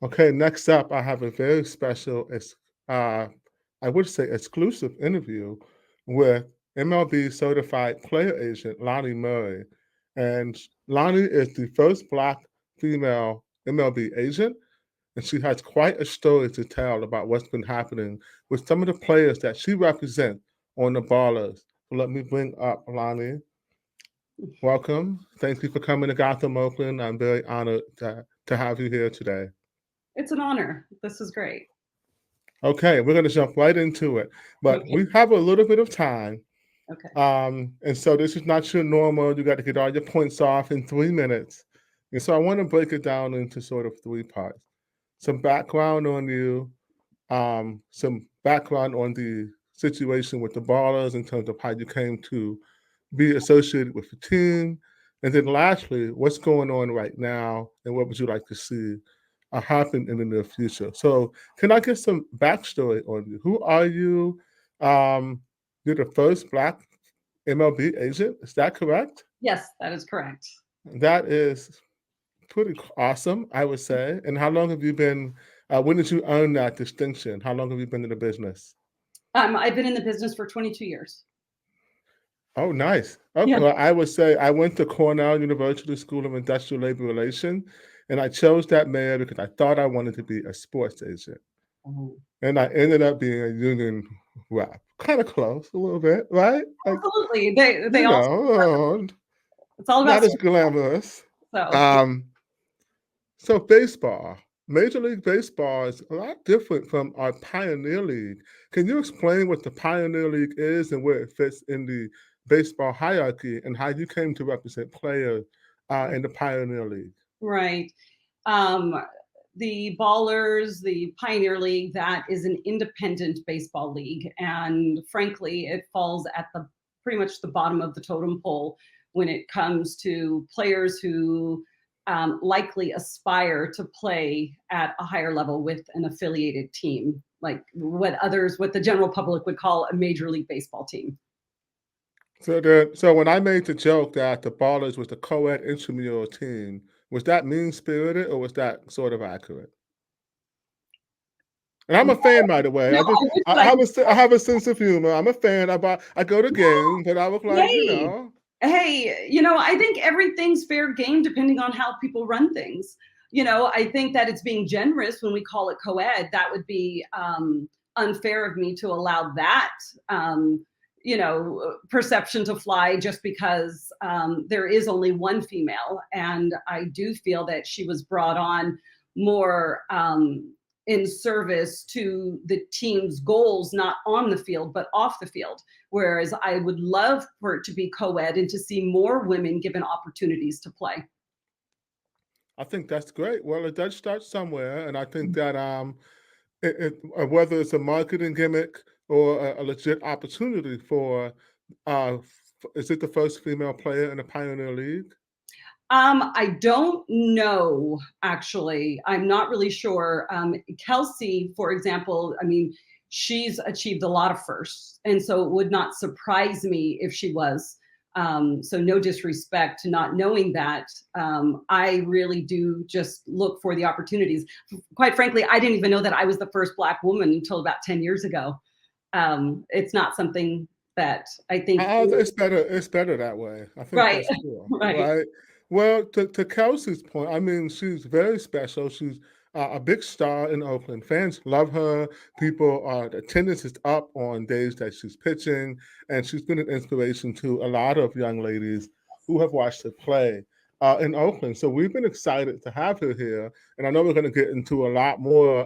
Okay, next up, I have a very special, uh, I would say exclusive interview with MLB certified player agent Lonnie Murray. And Lonnie is the first Black female MLB agent, and she has quite a story to tell about what's been happening with some of the players that she represents on the Ballers. So let me bring up Lonnie. Welcome. Thank you for coming to Gotham, Oakland. I'm very honored to have you here today. It's an honor. This is great. Okay, we're going to jump right into it. But Okay. we have a little bit of time. Okay. And so this is not your normal, you got to get all your points off in 3 minutes. And so I want to break it down into sort of three parts. Some background on you, some background on the situation with the Ballers in terms of how you came to be associated with the team. And then lastly, what's going on right now and what would you like to see happen in the near future? So, can I get some backstory on you? Who are you? Um, you're the first Black MLB agent. Is that correct? Yes, that is correct. That is pretty awesome, I would say. And how long have you been? When did you earn that distinction? How long have you been in the business? I've been in the business for 22 years. Oh, nice. Okay, Yeah. well, I would say I went to Cornell University School of Industrial Labor Relations, and I chose that major because I thought I wanted to be a sports agent. Oh. And I ended up being a union rep. Kind of close, a little bit, right? Like, Absolutely. They you all. know, It's all about not as glamorous. so. Um, so baseball, Major League Baseball is a lot different from our Pioneer League. Can you explain what the Pioneer League is and where it fits in the baseball hierarchy and how you came to represent players in the Pioneer League? Right. Um, the Ballers, the Pioneer League, that is an independent baseball league, and frankly, it falls at the pretty much the bottom of the totem pole when it comes to players who likely aspire to play at a higher level with an affiliated team, like what the general public would call a major league baseball team. So when I made the joke that the Ballers was the co-ed intramural team, was that mean spirited or was that sort of accurate? And I'm a fan, by the way. No, I wish that I have a sense of humor. I'm a fan. I go to games, but I was like, hey, hey, I think everything's fair game depending on how people run things. I think that it's being generous when we call it co-ed. That would be unfair of me to allow that, perception to fly just because there is only one female. And I do feel that she was brought on more in service to the team's goals, not on the field, but off the field. Whereas I would love for it to be co-ed and to see more women given opportunities to play. I think that's great. Well, it does start somewhere, and I think that whether it's a marketing gimmick or a legit opportunity for, is it the first female player in the Pioneer League? I don't know, actually. I'm not really sure. Kelsey, for example, I mean, she's achieved a lot of firsts. And so it would not surprise me if she was. So no disrespect to not knowing that. I really do just look for the opportunities. Quite frankly, I didn't even know that I was the first Black woman until about 10 years ago. It's not something that I think. It's better. It's better that way. I think Right, that's cool, right. right? Well, to Kelsey's point, I mean, she's very special. She's a big star in Oakland. Fans love her. The attendance is up on days that she's pitching, and she's been an inspiration to a lot of young ladies who have watched her play in Oakland. So we've been excited to have her here, and I know we're going to get into a lot more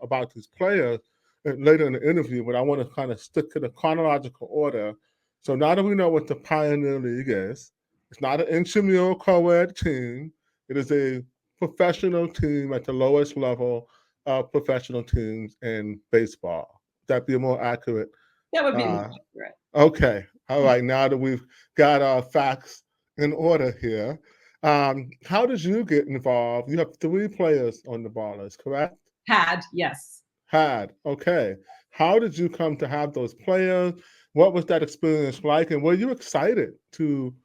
about these players later in the interview, but I want to kind of stick to the chronological order. So now that we know what the Pioneer League is, it's not an intramural co-ed team. It is a professional team at the lowest level of professional teams in baseball. That be more accurate. That would be more Uh, accurate. okay. All right. Now that we've got our facts in order here, how did you get involved? You have three players on the Ballers, correct? Had, yes. Had. Okay. How did you come to have those players? What was that experience like? And were you excited to?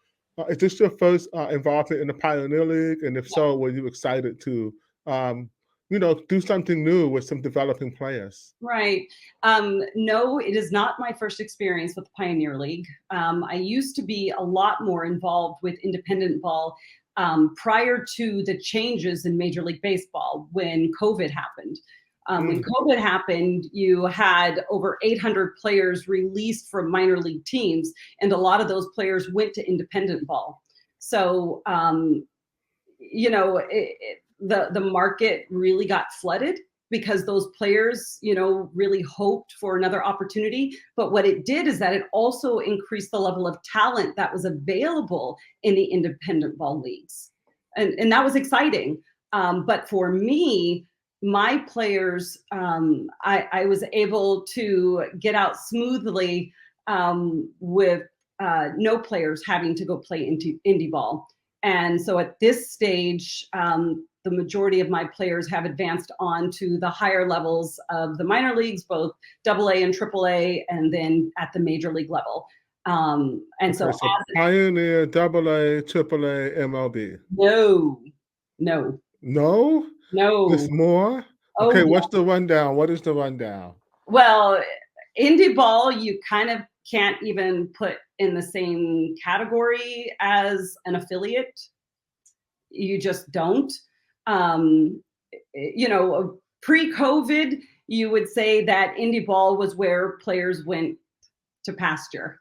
Is this your first involvement in the Pioneer League? And if so, were you excited to do something new with some developing players? Right. No, it is not my first experience with the Pioneer League. I used to be a lot more involved with independent ball prior to the changes in Major League Baseball when COVID happened. When Mm, COVID happened, you had over 800 players released from minor league teams, and a lot of those players went to independent ball. So, the market really got flooded because those players, really hoped for another opportunity. But what it did is that it also increased the level of talent that was available in the independent ball leagues. And that was exciting. But for me, my players, I was able to get out smoothly with no players having to go play into indie ball. And so at this stage, the majority of my players have advanced on to the higher levels of the minor leagues, both AA and AAA, and then at the major league level. And so, okay, so Pioneer, AA, AAA, MLB. no, no, No? no. There's more? Oh, Okay, yeah. what's the rundown? What is the rundown? Well, indie ball, you kind of can't even put in the same category as an affiliate. You just don't. Um, Pre-COVID, you would say that indie ball was where players went to pasture.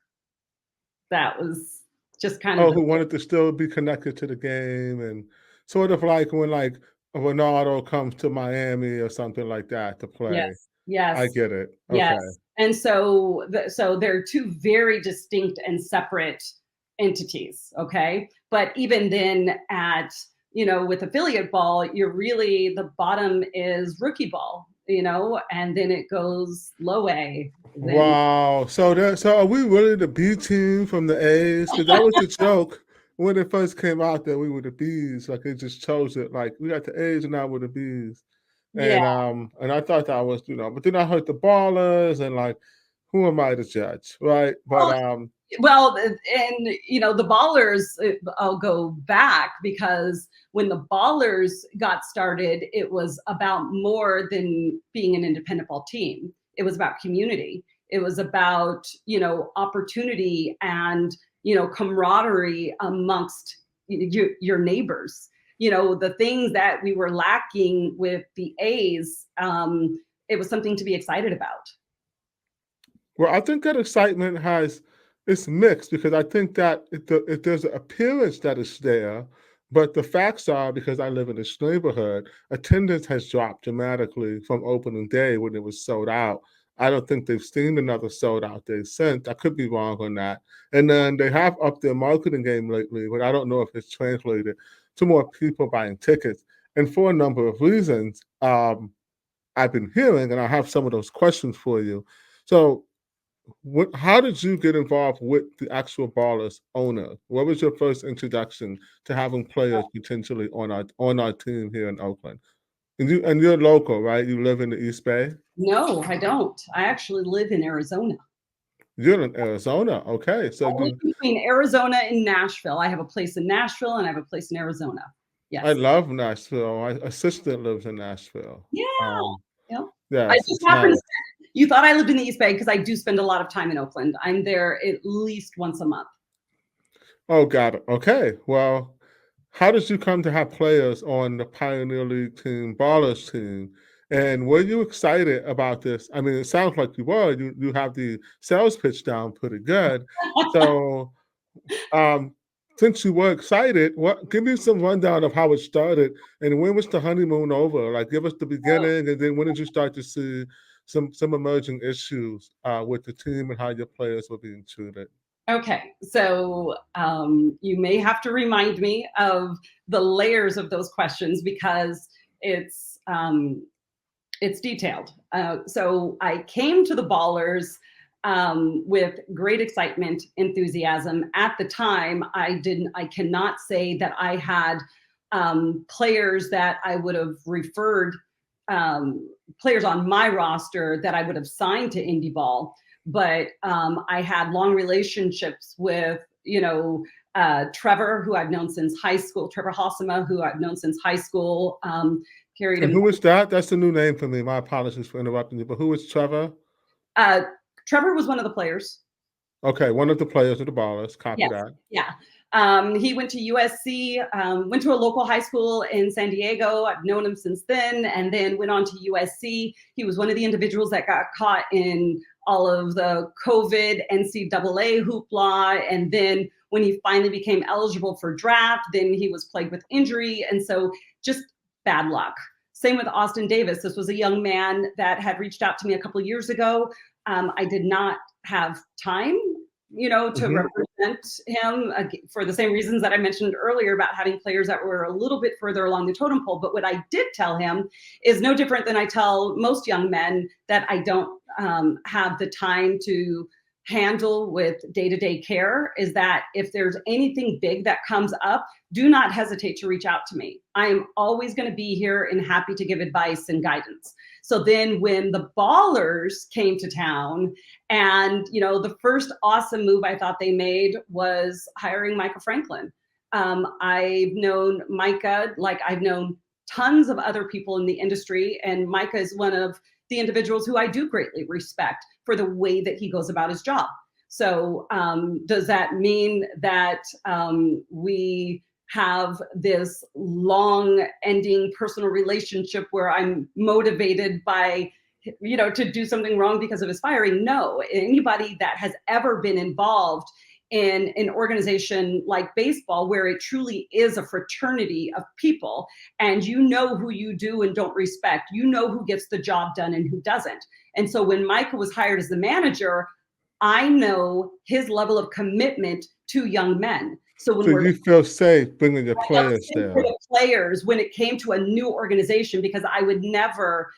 That was just kind of Oh, the who wanted to still be connected to the game, and sort of like when like Ronaldo comes to Miami or something like that to play. yes, I yes, get it. yes. Okay. And so they're two very distinct and separate entities. Okay, but even then, with affiliate ball, you're really the bottom is rookie ball, and then it goes low A. Then Wow. So are we really the B team from the A's? Because that was the joke when it first came out that we were the B's. Like they just chose it. Like we got the A's and now we're the B's. yeah. And I thought that was, but then I heard the ballers and like, who am I to judge? Right. But Well, and the ballers, I'll go back because when the ballers got started, it was about more than being an independent ball team. It was about community. It was about, opportunity and, camaraderie amongst your neighbors. The things that we were lacking with the A's, it was something to be excited about. well, I think that excitement it's mixed because I think that there's an appearance that is there, but the facts are because I live in this neighborhood, attendance has dropped dramatically from opening day when it was sold out. I don't think they've seen another sold out day since. I could be wrong on that. And then they have upped their marketing game lately, but I don't know if it's translated to more people buying tickets. And for a number of reasons, I've been hearing, and I have some of those questions for you. So how did you get involved with the actual Ballers owner? What was your first introduction to having players potentially on our team here in Oakland? And you're local, right? You live in the East Bay. No, I don't. I actually live in Arizona. You're in Arizona, okay? So I live between Arizona and Nashville. I have a place in Nashville and I have a place in Arizona. I Yes. love Nashville. My assistant lives in Nashville. Yeah. Yeah. I Yes, just it's happened to, nice. you thought I lived in the East Bay because I do spend a lot of time in Oakland. I'm there at least once a month. Oh, got it. Okay. Well, how did you come to have players on the Pioneer League team, Ballers team? And were you excited about this? I mean, it sounds like you were. You have the sales pitch down pretty good. So, um, since you were excited, give me some rundown of how it started and when was the honeymoon over? Like, give us the beginning, and then when did you start to see some emerging issues with the team and how your players were being treated? Okay, so you may have to remind me of the layers of those questions because it's detailed. So I came to the Ballers with great excitement, enthusiasm. At the time, I cannot say that I had players that I would have referred, players on my roster that I would have signed to Indie Ball, but I had long relationships with, Trevor, who I've known since high school, Trevor Hossema, who I've known since high school, carried And him. who is that? That's a new name for me. My apologies for interrupting you. But who is Trevor? Uh, Trevor was one of the players. Okay, one of the players of the Ballers. Copy Yes, that. yeah. He went to USC, went to a local high school in San Diego. I've known him since then, and then went on to USC. He was one of the individuals that got caught in all of the COVID NCAA hoopla. And then when he finally became eligible for draft, then he was plagued with injury. And so just bad luck. Same with Austin Davis. This was a young man that had reached out to me a couple of years ago. I did not have time, to represent him for the same reasons that I mentioned earlier about having players that were a little bit further along the totem pole. But what I did tell him is no different than I tell most young men, that I don't have the time to handle with day-to-day care, is that if there's anything big that comes up, do not hesitate to reach out to me. I am always going to be here and happy to give advice and guidance. So then when the Ballers came to town, and the first awesome move I thought they made was hiring Micah Franklin. I've known Micah like I've known tons of other people in the industry, and Micah is one of the individuals who I do greatly respect for the way that he goes about his job. So does that mean that we have this long ending personal relationship where I'm motivated by, to do something wrong because of his firing? No. Anybody that has ever been involved in an organization like baseball, where it truly is a fraternity of people, and who you do and don't respect, who gets the job done and who doesn't. And so when Micah was hired as the manager, I know his level of commitment to young men. So when you feel safe bringing your players there? The players, when it came to a new organization, because I would never,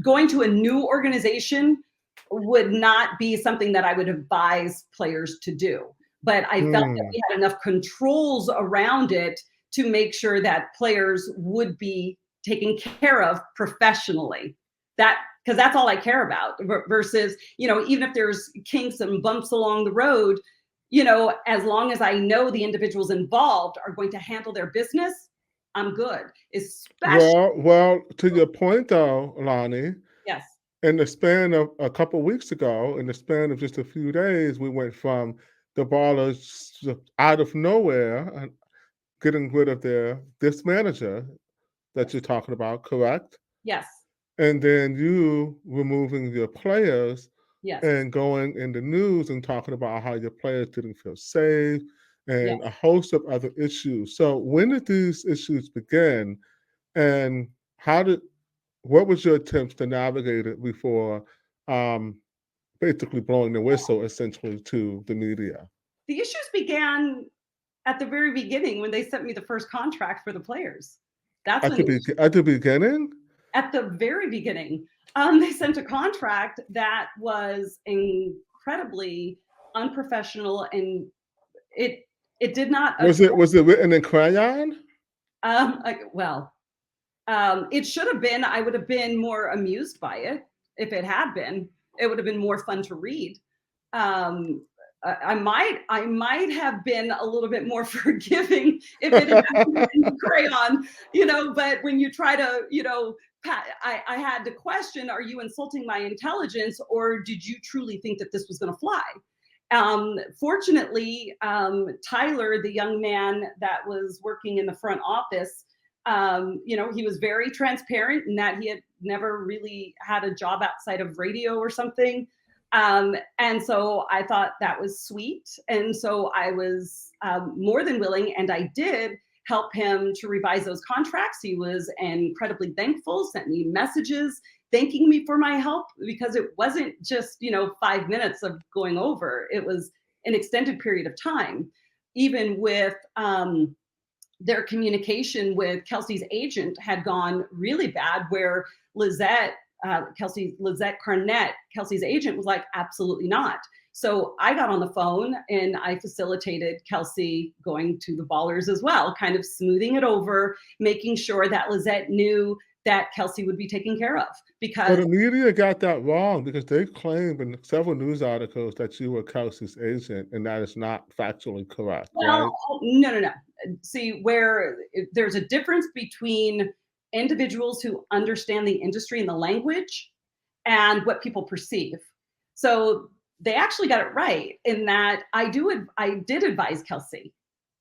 going to a new organization would not be something that I would advise players to do. But I felt that we had enough controls around it to make sure that players would be taken care of professionally. Because that's all I care about, versus, even if there's kinks and bumps along the road, as long as I know the individuals involved are going to handle their business, I'm good. Especially. Well, to your point though, Lonnie. Yes. In the span of a couple of weeks ago, in the span of just a few days, we went from the Ballers out of nowhere and getting rid of this manager that you're talking about, correct? Yes. And then you removing your players. Yes. And going in the news and talking about how your players didn't feel safe and Yes. a host of other issues. So when did these issues begin, and what was your attempts to navigate it before basically blowing the whistle essentially to the media? The issues began at the very beginning when they sent me the first contract for the players. That's at the beginning? At the very beginning. They sent a contract that was incredibly unprofessional, and it did not. Was it written in crayon? It should have been. I would have been more amused by it if it had been. It would have been more fun to read. I might have been a little bit more forgiving if it had been in crayon, But when you try to, I had to question: are you insulting my intelligence, or did you truly think that this was going to fly? Fortunately, Tyler, the young man that was working in the front office, he was very transparent in that he had never really had a job outside of radio or something. And so I thought that was sweet. And so I was more than willing, and I did help him to revise those contracts. He was incredibly thankful, sent me messages thanking me for my help, because it wasn't just, 5 minutes of going over. It was an extended period of time. Even with their communication with Kelsey's agent had gone really bad, where Lizette Carnett, Kelsey's agent, was like, absolutely not. So I got on the phone and I facilitated Kelsey going to the Ballers as well, kind of smoothing it over, making sure that Lizette knew that Kelsey would be taken care of, So because the media got that wrong because they claimed in several news articles that you were Kelsey's agent, and that is not factually correct, well, right? no, no, no. See, where there's a difference between individuals who understand the industry and the language and what people perceive. So they actually got it right in that I did advise Kelsey,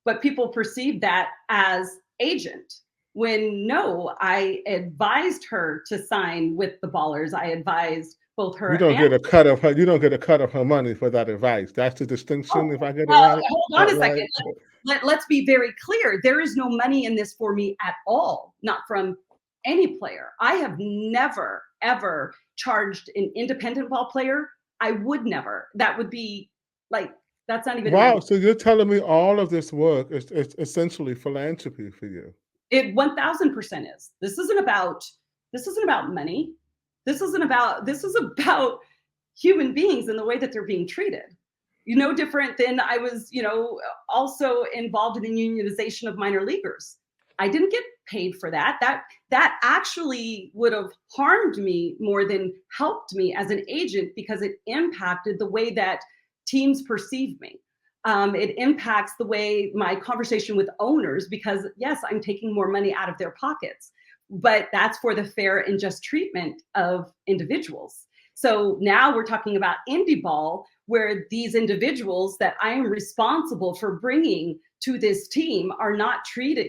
but people perceived that as agent. When no, I advised her to sign with the Ballers. I advised both You her don't and get a cut of her. You don't get a cut of her money for that advice. That's the oh, distinction, if I get it well, right. hold on That a right? second. Let's be very clear. There is no money in this for me at all, not from any player. I have never, ever charged an independent ball player. I would never. That would be like, that's not even in my, Wow. So you're telling me all of this work is essentially philanthropy for you. it 1000% is. This isn't about money. This is about human beings and the way that they're being treated. No different than I was, also involved in the unionization of minor leaguers. I didn't get paid for that. That actually would have harmed me more than helped me as an agent, because it impacted the way that teams perceive me. It impacts the way my conversation with owners, because yes, I'm taking more money out of their pockets, but that's for the fair and just treatment of individuals. So now we're talking about indie ball, where these individuals that I am responsible for bringing to this team are not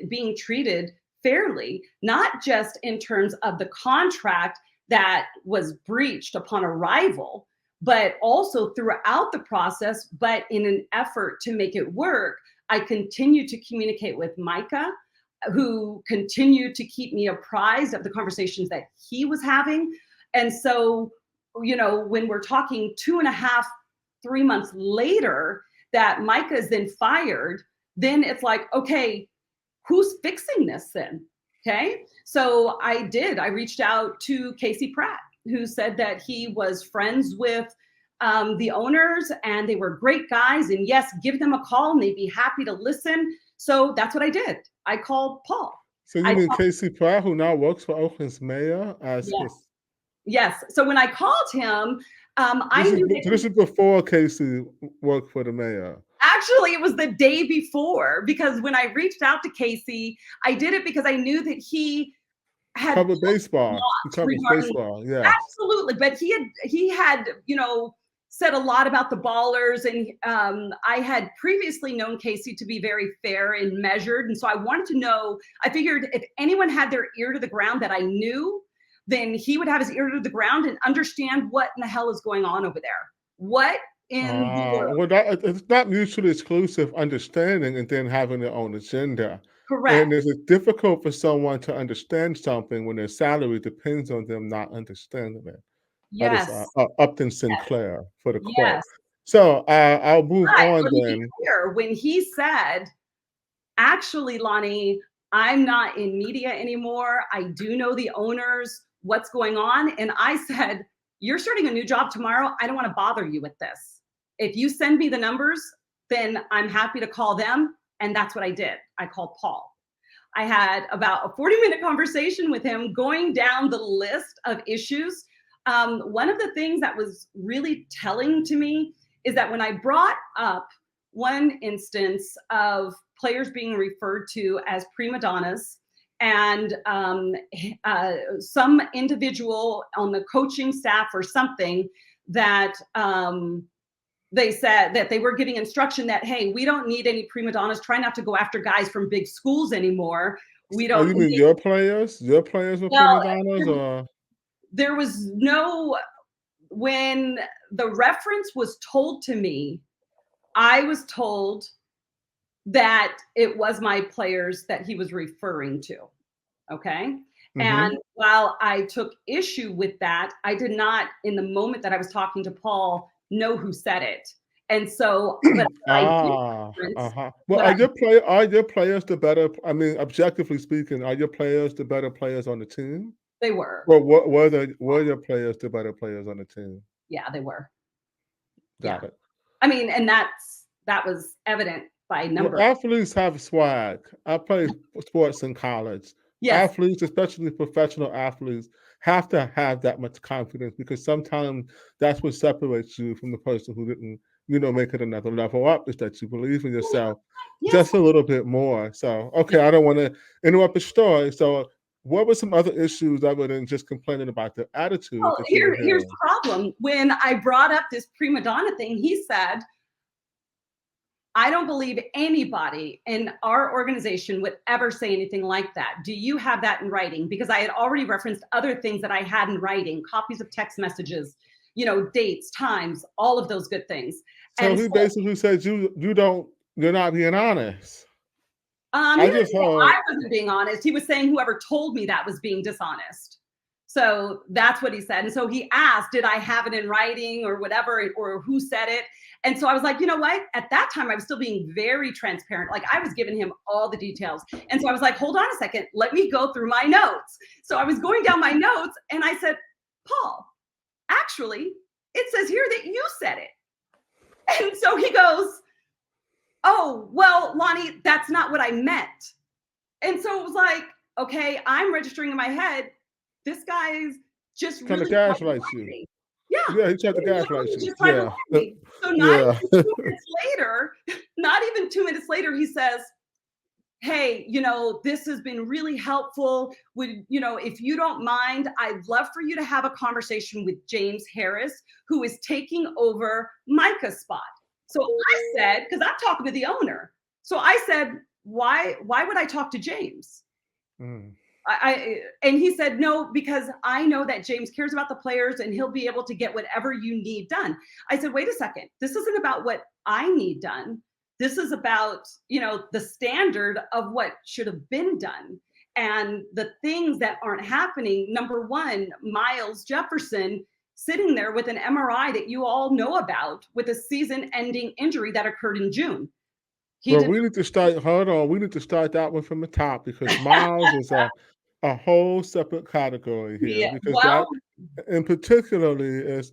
being treated fairly, not just in terms of the contract that was breached upon arrival, but also throughout the process. But in an effort to make it work, I continue to communicate with Micah, who continued to keep me apprised of the conversations that he was having. And so, when we're talking 2.5, 3 months later, that Micah is then fired, then it's like, okay, who's fixing this then? Okay. So I reached out to Casey Pratt, who said that he was friends with the owners and they were great guys. And yes, give them a call and they'd be happy to listen. So that's what I did. I called Paul. So you I mean called, Casey Pratt, who now works for Oakland's mayor, as yes, his. yes. So when I called him, I This is knew that this is before Casey worked for the mayor. actually it was the day before, because when I reached out to Casey, I did it because I knew that he had Covered baseball. He talked covers regarding, baseball. Yes. absolutely, but he had said a lot about the Ballers, and I had previously known Casey to be very fair and measured, and so I wanted to know. I figured if anyone had their ear to the ground that I knew, then he would have his ear to the ground and understand what in the hell is going on over there. What in the world? Well, it's not mutually exclusive understanding and then having their own agenda. Correct. And it's difficult for someone to understand something when their salary depends on them not understanding it. That is Yes. Upton Sinclair for the quote. Yes. So I'll move But on let me be then. clear. When he said, actually, Lonnie, I'm not in media anymore. I do know the owners, what's going on. And I said, you're starting a new job tomorrow. I don't want to bother you with this. If you send me the numbers, then I'm happy to call them. And that's what I did. I called Paul. I had about a 40-minute conversation with him, going down the list of issues. One of the things that was really telling to me is that when I brought up one instance of players being referred to as prima donnas, and some individual on the coaching staff or something, that they said that they were giving instruction that, hey, we don't need any prima donnas. Try not to go after guys from big schools anymore. We Oh, don't you mean need, your players? Your players were well, prima donnas, or there was no, when the reference was told to me, I was told that it was my players that he was referring to. Okay. And hmm while I took issue with that, I did not, in the moment that I was talking to Paul, know who said it. And so, but I did reference, Well, what I, are your players the better? I mean, objectively speaking, are your players the better players on the team? they were. Well, were your players the better players on the team? Yeah, they were. Yeah. Got it. I mean, and that was evident by Well, number. athletes have swag. I played sports in college. Yes. athletes, especially professional athletes, have to have that much confidence because sometimes that's what separates you from the person who didn't, make it another level up, is that you believe in yourself Yes. just a little bit more. So, okay, I don't want to interrupt the story. So, what were some other issues other than just complaining about the attitude Well, that you were here's hearing? the problem. When I brought up this prima donna thing, he said, I don't believe anybody in our organization would ever say anything like that. Do you have that in writing? Because I had already referenced other things that I had in writing, copies of text messages, dates, times, all of those good things. So And he so basically said you're not being honest. he I didn't just say heard. I wasn't being honest. He was saying whoever told me that was being dishonest. So that's what he said. And so he asked, did I have it in writing or whatever, or who said it? And so I was like, you know what? At that time, I was still being very transparent. Like I was giving him all the details. And so I was like, hold on a second. Let me go through my notes. So I was going down my notes and I said, Paul, actually, it says here that you said it. And so he goes, oh, well, Lonnie, that's not what I meant. And so it was like, okay, I'm registering in my head, this guy's just Kind of really trying to gaslights lie to you. me. Yeah, Yeah, he tried to he gaslight literally you. just tried to lie Yeah. to me. So not Yeah. even 2 minutes later, not even 2 minutes later, he says, hey, this has been really helpful. If you don't mind, I'd love for you to have a conversation with James Harris, who is taking over Micah's spot. So I said, because I'm talking to the owner. So I said, why would I talk to James? Mm. And he said, no, because I know that James cares about the players and he'll be able to get whatever you need done. I said, wait a second. This isn't about what I need done. This is about, the standard of what should have been done and the things that aren't happening. Number one, Miles Jefferson sitting there with an MRI that you all know about with a season-ending injury that occurred in June. He Well, did. we need to start. Hold on. We need to start that one from the top because Miles is a whole separate category here Yeah, because well, that, in particularly, is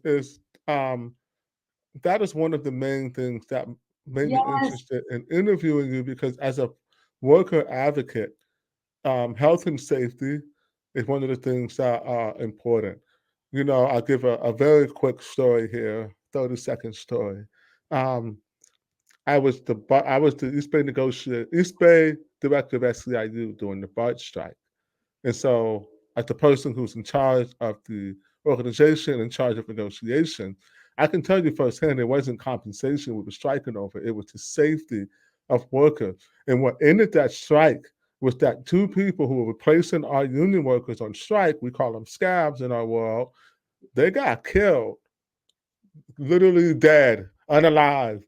that is one of the main things that made me yes, interested in interviewing you because as a worker advocate, health and safety is one of the things that are important. I'll give a very quick story here, 30-second story. Um, I was the East Bay director of SEIU during the BART strike. And so, as the person who's in charge of the organization, in charge of negotiation, I can tell you firsthand it wasn't compensation we were striking over, it was the safety of workers. And what ended that strike was that two people who were replacing our union workers on strike, we call them scabs in our world, they got killed, literally dead, unalive,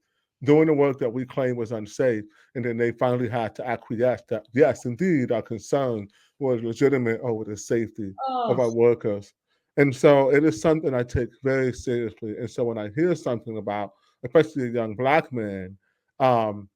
doing the work that we claim was unsafe. And then they finally had to acquiesce that, yes, indeed, our concern was legitimate over the safety of oh, our workers. And so it is something I take very seriously. And so when I hear something about, especially a young Black man, um,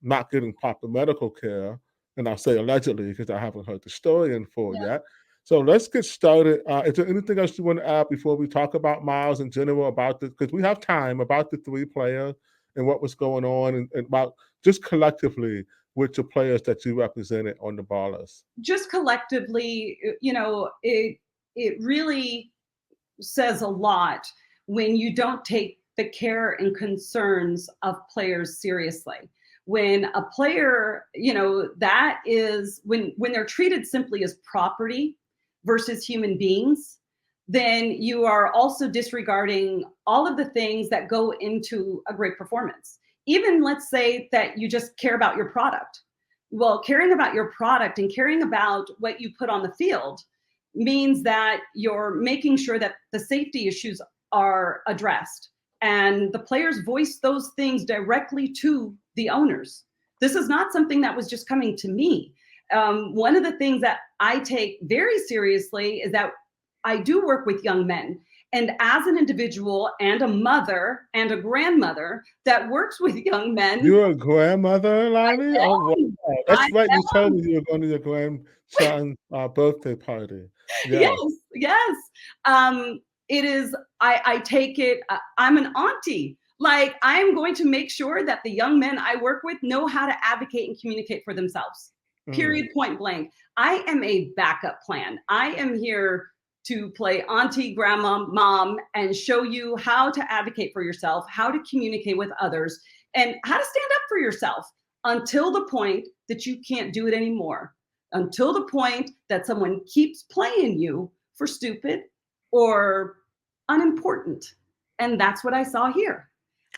not getting proper medical care, and I'll say allegedly because I haven't heard the story in full yeah. yet, so let's get started. Is there anything else you want to add before we talk about Miles in general about this? Because we have time about the three players and what was going on and about just collectively with the players that you represented on the Ballers. Just collectively, it really says a lot when you don't take the care and concerns of players seriously. When a player, that is when they're treated simply as property versus human beings, then you are also disregarding all of the things that go into a great performance. Even let's say that you just care about your product. Well, caring about your product and caring about what you put on the field means that you're making sure that the safety issues are addressed and the players voice those things directly to the owners. This is not something that was just coming to me. One of the things that I take very seriously is that I do work with young men. And as an individual and a mother and a grandmother that works with young men, You're a grandmother, Lonnie? Oh, wow. I That's right. You told me you were going to your grandson's birthday party. yes, Yeah. yes. It is, I take it, I'm an auntie. Like, I'm going to make sure that the young men I work with know how to advocate and communicate for themselves. Mm. period, point blank. I am a backup plan. I am here to play auntie, grandma, mom, and show you how to advocate for yourself, how to communicate with others, and how to stand up for yourself until the point that you can't do it anymore, until the point that someone keeps playing you for stupid or unimportant. And that's what I saw here.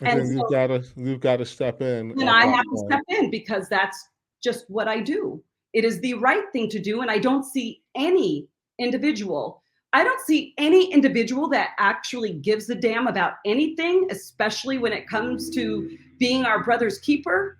And And then so you've gotta step in then at I that have to point. step in because that's just what I do. It is the right thing to do. And I don't see any individual, I don't see any individual that actually gives a damn about anything, especially when it comes to being our brother's keeper,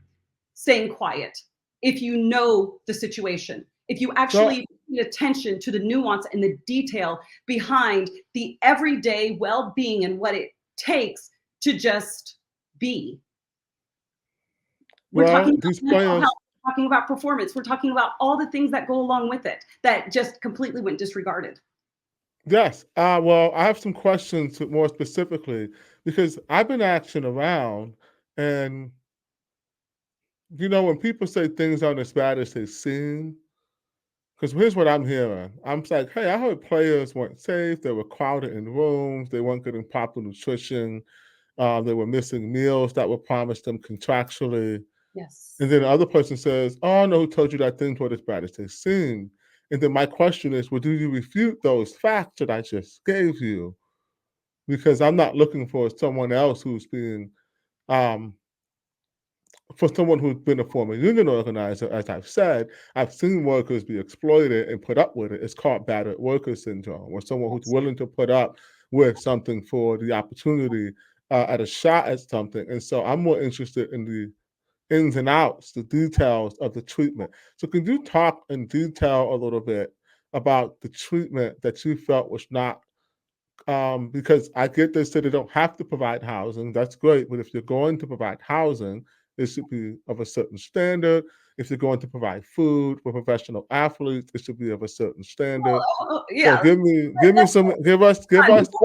staying quiet. If you know the situation, if you So actually pay attention to the nuance and the detail behind the everyday well-being and what it takes to just be. We're talking well, about these mental players health, we're talking about performance, we're talking about all the things that go along with it that just completely went disregarded. yes. Well, I have some questions more specifically because I've been asking around, and when people say things aren't as bad as they seem, because here's what I'm hearing. I'm like, hey, I heard players weren't safe. They were crowded in rooms. They weren't getting proper nutrition. They were missing meals that were promised them contractually. And Yes. then the other person says, oh, no, who told you that things weren't as bad as they seem? And then my question is, well, do you refute those facts that I just gave you? Because I'm not looking for someone else who's being, um, for someone who's been a former union organizer, as I've said, I've seen workers be exploited and put up with it. It's called battered worker syndrome, or someone who's Yes. willing to put up with something for the opportunity at a shot at something. And so I'm more interested in the ins and outs, the details of the treatment. So can you talk in detail a little bit about the treatment that you felt was not, because I get this that they don't have to provide housing. That's great. But if you're going to provide housing, it should be of a certain standard. If you're going to provide food for professional athletes, it should be of a certain standard. So Yeah. give Before we go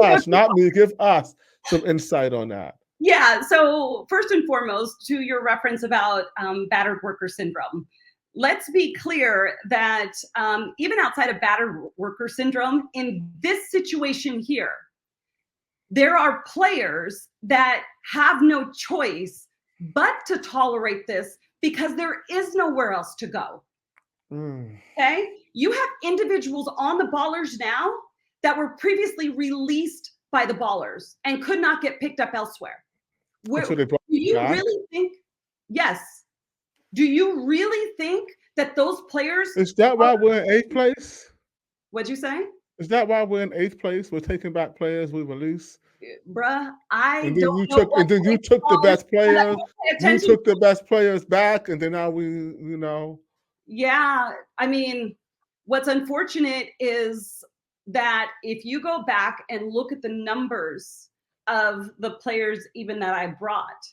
us, not me, give us some insight on that. Yeah. So first and foremost, to your reference about battered worker syndrome, let's be clear that even outside of battered worker syndrome, in this situation here, there are players that have no choice but to tolerate this because there is nowhere else to go. Mm. Okay. You have individuals on the ballers now that were previously released by the ballers and could not get picked up elsewhere. And Where, so they do brought it you back. really think, yes, do you really think that those players Is that are, why we're in eighth place? what'd you say? Is that why we're in eighth place? We're taking back players we release, Bruh, I and then don't know what you took the ballers best players. pay You attention. took the best players back, and then now we. Yeah, I mean, what's unfortunate is that if you go back and look at the numbers of the players even that I brought,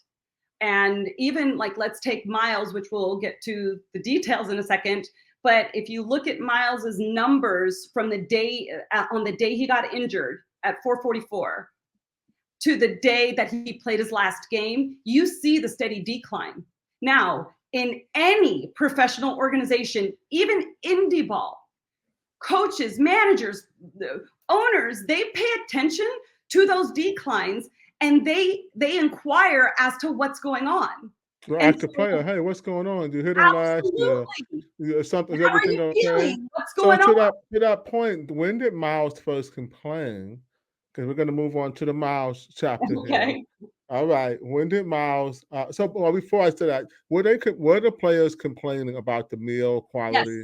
and even like let's take Miles, which we'll get to the details in a second, but if you look at Miles's numbers from the day on the day he got injured at 444 to the day that he played his last game, you see the steady decline. Now, in any professional organization, even indie ball, coaches, managers, owners, they pay attention to those declines and they inquire as to what's going on. We'll And ask the so, player, "Hey, what's going on? You hit him last year. absolutely, Is something? Is how are everything you okay?" feeling? What's So going on? to that point, when did Miles first complain? Because we're going to move on to the Miles chapter here. Okay. All right. When did Miles? Well, before I say that, were the players complaining about the meal Yes, quality,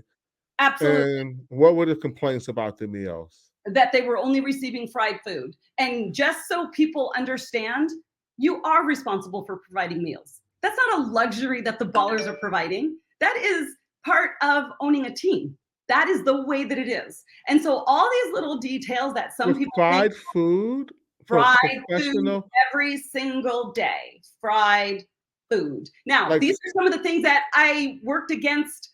absolutely. and what were the complaints about the meals? That they were only receiving fried food. And just so people understand, you are responsible for providing meals. That's not a luxury that the ballers are providing. That is part of owning a team. That is the way that it is. And so all these little details that some With people think, fried food for fried food professional, every single day, fried food. Now, like these are some of the things that I worked against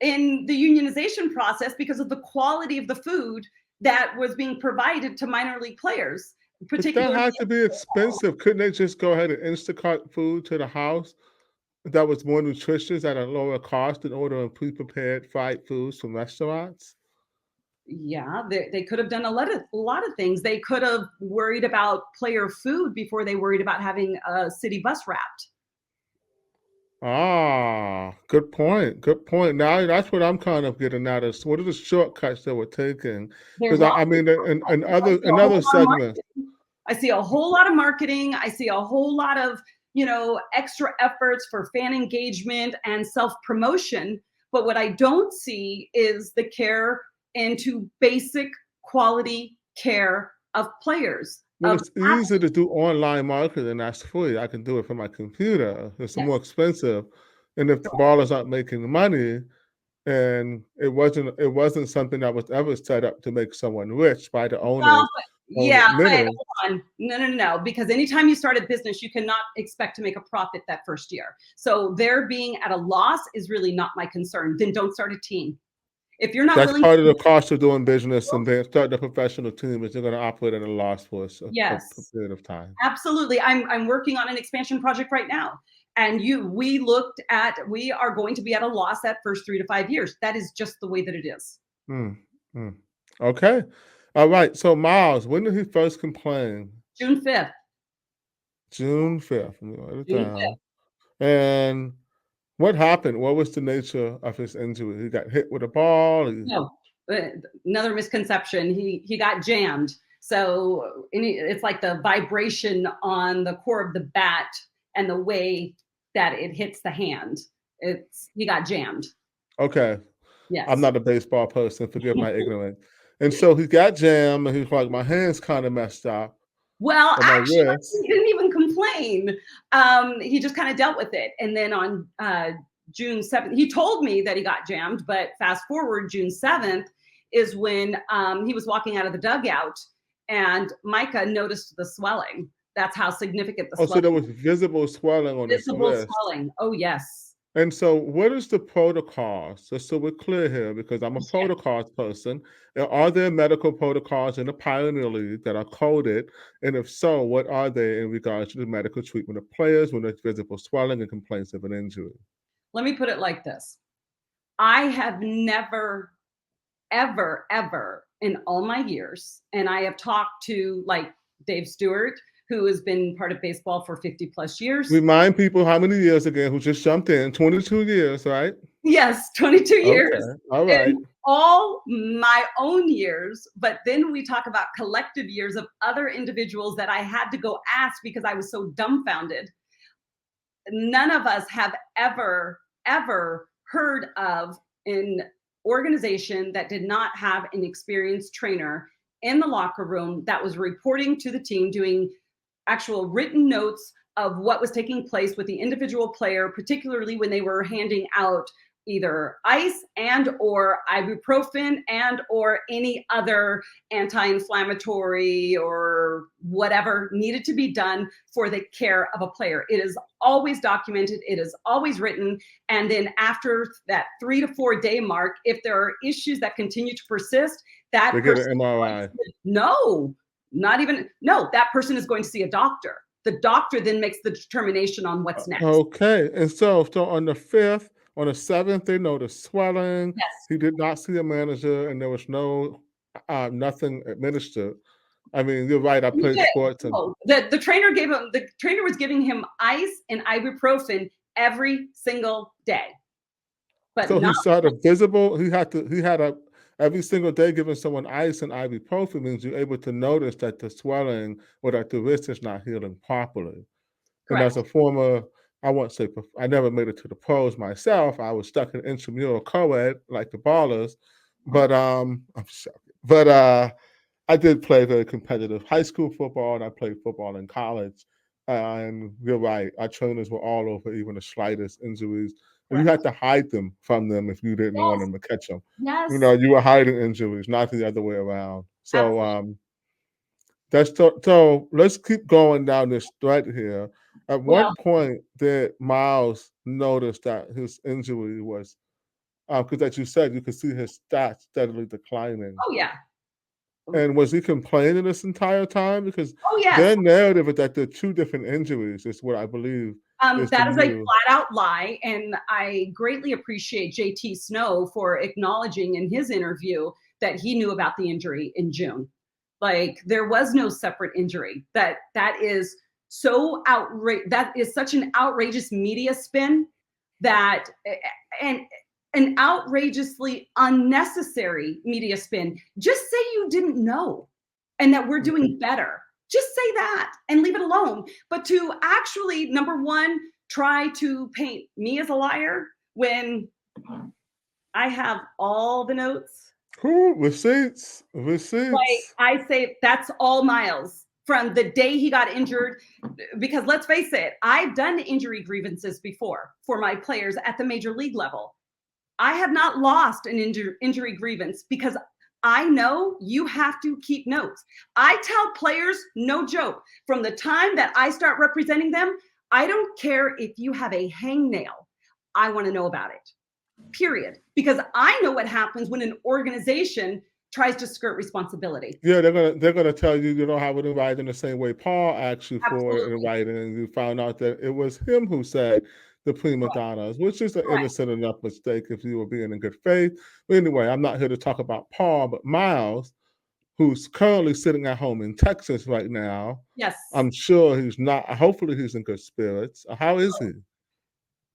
in the unionization process because of the quality of the food that was being provided to minor league players, but that particularly. had to be expensive. Couldn't they just go ahead and Instacart food to the house that was more nutritious at a lower cost than ordering pre-prepared fried foods from restaurants? Yeah, they could have done a lot of things. They could have worried about player food before they worried about having a city bus wrapped. Ah, good point. Good point. Now that's what I'm kind of getting at is what are the shortcuts that we're taking? There's Because lots I of mean, in I other see in a whole other lot of segments, marketing. I see a whole lot of marketing. I see a whole lot of, extra efforts for fan engagement and self-promotion. But what I don't see is the care into basic quality care of players, well, of it's easy to do online marketing. That's free. I can do it from my computer. It's more yes. expensive, and if the ballers aren't making money, and it wasn't something that was ever set up to make someone rich by the Well, owners, but only yeah, but many. hold on. No, no, no, no, because anytime you start a business, you cannot expect to make a profit that first year. So their being at a loss is really not my concern. Then don't start a team. If you're not That's willing part of to, the cost of doing business and being starting a professional team is you're going to operate at a loss for a yes, period of time. absolutely. I'm working on an expansion project right now. And we are going to be at a loss that first 3 to 5 years. That is just the way that it is. Mm, mm. Okay. All right. So Miles, when did he first complain? June 5th. June 5th. Let me write it June down. 5th. And what happened? What was the nature of his injury? He got hit with a ball. No, uh, another misconception. He got jammed. So it's like the vibration on the core of the bat and the way that it hits the hand. He got jammed. Okay. I'm Yes. not a baseball person. Forgive my ignorance. And so he got jammed and he's like, my hand's kind of messed up Well, or my actually, wrist. he didn't even complain. He just kind of dealt with it. And then on June 7th, he told me that he got jammed, but fast forward, June 7th is when he was walking out of the dugout and Micah noticed the swelling. That's how significant the Oh, so swelling there was visible swelling on is. his Visible wrist. swelling. Oh, yes. And so, what is the protocols? Just so we're clear here, because I'm a protocols person. Are there medical protocols in the Pioneer League that are coded? And if so, what are they in regards to the medical treatment of players when there's visible swelling and complaints of an injury? Let me put it like this. I have never, ever, ever in all my years, and I have talked to like Dave Stewart, who has been part of baseball for 50 plus years. Remind people how many years again who just jumped in? 22 years, right? Yes, 22 years Okay. All right. in all my own years. But then we talk about collective years of other individuals that I had to go ask because I was so dumbfounded. None of us have ever heard of an organization that did not have an experienced trainer in the locker room that was reporting to the team, doing actual written notes of what was taking place with the individual player, particularly when they were handing out either ice and or ibuprofen and or any other anti-inflammatory or whatever needed to be done for the care of a player. It is always documented, it is always written, and then after that 3 to 4 day mark, if there are issues that continue to persist, that They get person an MRI. no, not even no, that person is going to see a doctor. The doctor then makes the determination on what's next. Okay. And so on the 5th, on the 7th, they noticed swelling. Yes. He did not see a manager, and there was nothing administered. I mean, you're right. I You played did. sports, and No, the trainer was giving him ice and ibuprofen every single day, but so he not saw the visible. He had every single day giving someone ice and ibuprofen means you're able to notice that the swelling or that the wrist is not healing properly. And as correct. a former, I won't say I never made it to the pros myself. I was stuck in intramural co-ed like the ballers, but I'm sorry, but I did play very competitive high school football, and I played football in college. And you're right, our trainers were all over even the slightest injuries, and you Correct. had to hide them from them if you didn't want Yes. them to catch them. You know, Yes. you were hiding injuries, not the other way around. So Absolutely. so let's keep going down this thread here. At Well, what point did Miles notice that his injury was because as you said, you could see his stats steadily declining. oh yeah. And was he complaining this entire time? Because Oh yes. their narrative is that there are two different injuries, is what I believe is the That is a news. flat out lie. And I greatly appreciate JT Snow for acknowledging in his interview that he knew about the injury in June. Like, there was no separate injury. That is so outrageous. That is such an outrageous media spin that, and an outrageously unnecessary media spin. Just say you didn't know and that we're doing better. Just say that and leave it alone. But to actually, number one, try to paint me as a liar when I have all the notes. Cool. Receipts. Like, I say that's all Miles from the day he got injured. Because let's face it, I've done injury grievances before for my players at the major league level. I have not lost an injury grievance because I know you have to keep notes. I tell players, no joke, from the time that I start representing them, I don't care if you have a hangnail. I want to know about it, period. Because I know what happens when an organization tries to skirt responsibility. Yeah, they're gonna tell you you don't have it in writing the same way Paul asked you for it in Absolutely. writing, and you found out that it was him who said the prima donnas, which is an Right. innocent enough mistake if you were being in good faith. But anyway, I'm not here to talk about Paul, but Miles, who's currently sitting at home in Texas right now. Yes. I'm sure he's not. Hopefully, he's in good spirits. How is he?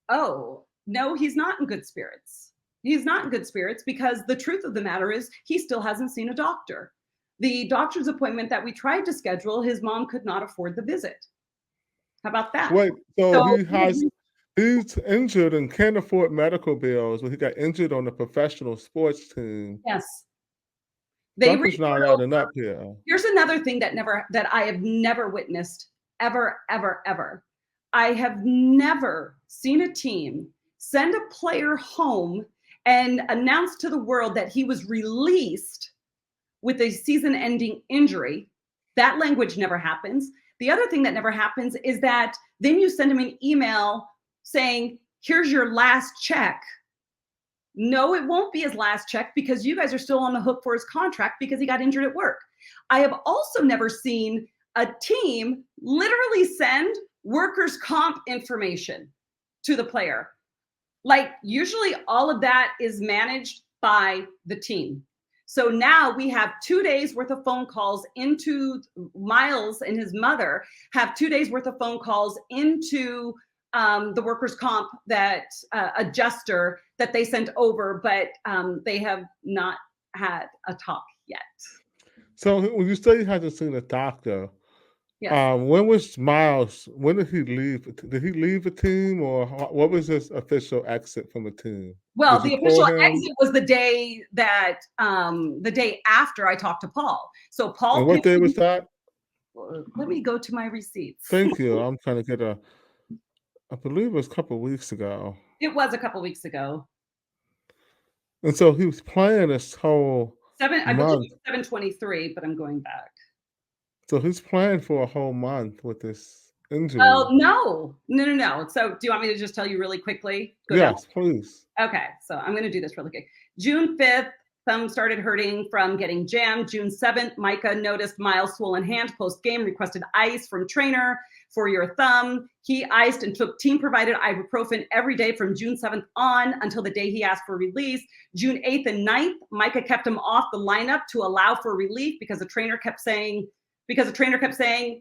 Oh, no, he's not in good spirits. He's not in good spirits because the truth of the matter is he still hasn't seen a doctor. The doctor's appointment that we tried to schedule, his mom could not afford the visit. How about that? Wait, so So he's injured and can't afford medical bills, but he got injured on a professional sports team. yes, they Something's not referred. adding up here. Here's another thing that I have never witnessed ever, ever, ever. I have never seen a team send a player home and announce to the world that he was released with a season-ending injury. That language never happens. The other thing that never happens is that then you send him an email saying, here's your last check. No, it won't be his last check because you guys are still on the hook for his contract because he got injured at work. I have also never seen a team literally send workers' comp information to the player. Like, usually all of that is managed by the team. So now we have 2 days worth of phone calls into Miles and his mother have 2 days worth of phone calls into the workers' comp that adjuster that they sent over, but they have not had a talk yet. So when you say he hasn't seen a doctor, Yes. when was Miles? When did he leave? Did he leave the team, or what was his official exit from the team? Well, Did you the call official him? exit was the day that the day after I talked to Paul. So And Paul what picked day me. was that? Let me go to my receipts. Thank you. I'm trying to get I believe it was a couple of weeks ago. It was a couple weeks ago. And so he was playing this whole I believe month. it was 7/23, but I'm going back. So he's playing for a whole month with this Oh, injury. no. So do you want me to just tell you really quickly? Go down. Yes, please. Okay, so I'm going to do this really quick. June 5th, thumb started hurting from getting jammed. June 7th, Micah noticed Miles' swollen hand post-game, requested ice from trainer for your thumb. He iced and took team-provided ibuprofen every day from June 7th on until the day he asked for release. June 8th and 9th, Micah kept him off the lineup to allow for relief because the trainer kept saying,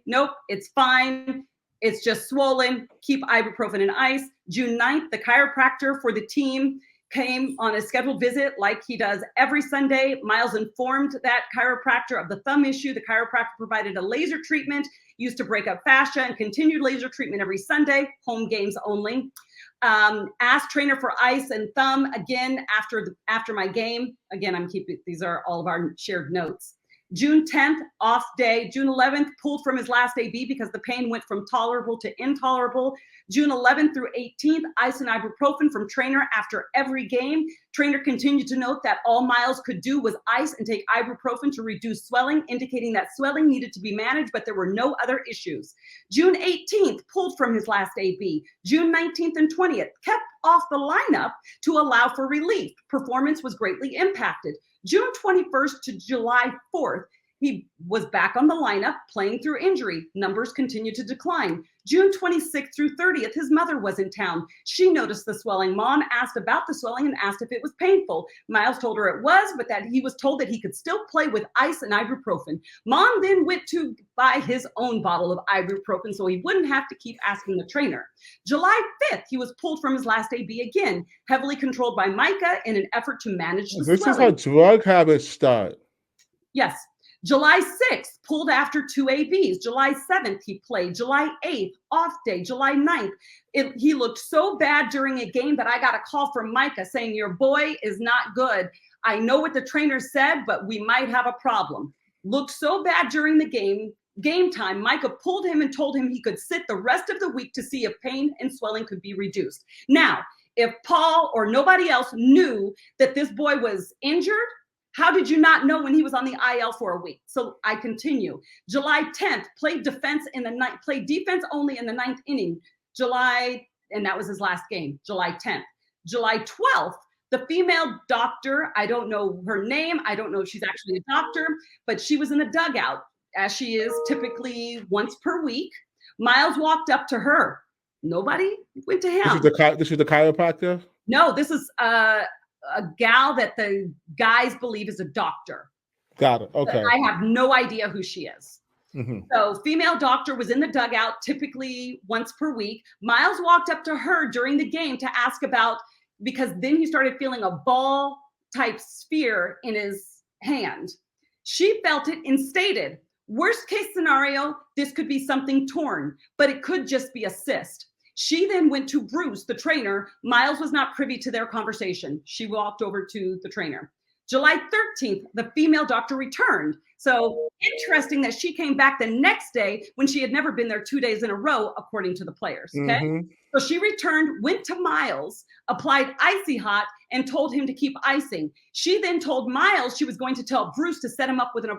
nope, it's fine. It's just swollen. Keep ibuprofen and ice. June 9th, the chiropractor for the team came on a scheduled visit like he does every Sunday. Miles informed that chiropractor of the thumb issue. The chiropractor provided a laser treatment used to break up fascia and continued laser treatment every Sunday, home games only. Asked trainer for ice and thumb again after my game. Again, these are all of our shared notes. June 10th, off day. June 11th, pulled from his last AB because the pain went from tolerable to intolerable. June 11th through 18th, ice and ibuprofen from trainer after every game. Trainer continued to note that all Miles could do was ice and take ibuprofen to reduce swelling, indicating that swelling needed to be managed, but there were no other issues. June 18th, pulled from his last AB. June 19th and 20th, kept off the lineup to allow for relief. Performance was greatly impacted. June 21st to July 4th, He was back on the lineup, playing through injury. Numbers continued to decline. June 26th through 30th, his mother was in town. She noticed the swelling. Mom asked about the swelling and asked if it was painful. Miles told her it was, but that he was told that he could still play with ice and ibuprofen. Mom then went to buy his own bottle of ibuprofen so he wouldn't have to keep asking the trainer. July 5th, he was pulled from his last AB again, heavily controlled by Micah in an effort to manage the This swelling. is how drug habits start. Yes. July 6th, pulled after 2 ABs. July 7th, he played. July 8th, off day. July 9th, he looked so bad during a game that I got a call from Micah saying, your boy is not good. I know what the trainer said, but we might have a problem. Looked so bad during the game time, Micah pulled him and told him he could sit the rest of the week to see if pain and swelling could be reduced. Now, if Paul or nobody else knew that this boy was injured, how did you not know when he was on the IL for a week? So I continue. July 10th, played defense only in the 9th inning. And that was his last game, July 10th. July 12th, the female doctor, I don't know her name, I don't know if she's actually a doctor, but she was in the dugout, as she is typically once per week. Miles walked up to her. Nobody went to him. This is the chiropractor? No, this is a gal that the guys believe is a doctor. Got it. Okay. But I have no idea who she is. Mm-hmm. So female doctor was in the dugout typically once per week. Miles walked up to her during the game to ask about, because then he started feeling a ball type sphere in his hand. She felt it and stated, worst case scenario, this could be something torn, but it could just be a cyst. She then went to Bruce, the trainer. Miles was not privy to their conversation. She walked over to the trainer. July 13th, the female doctor returned. So interesting that she came back the next day when she had never been there 2 days in a row, according to the players. Okay. Mm-hmm. So she returned, went to Miles, applied Icy Hot, and told him to keep icing. She then told Miles she was going to tell Bruce to set him up an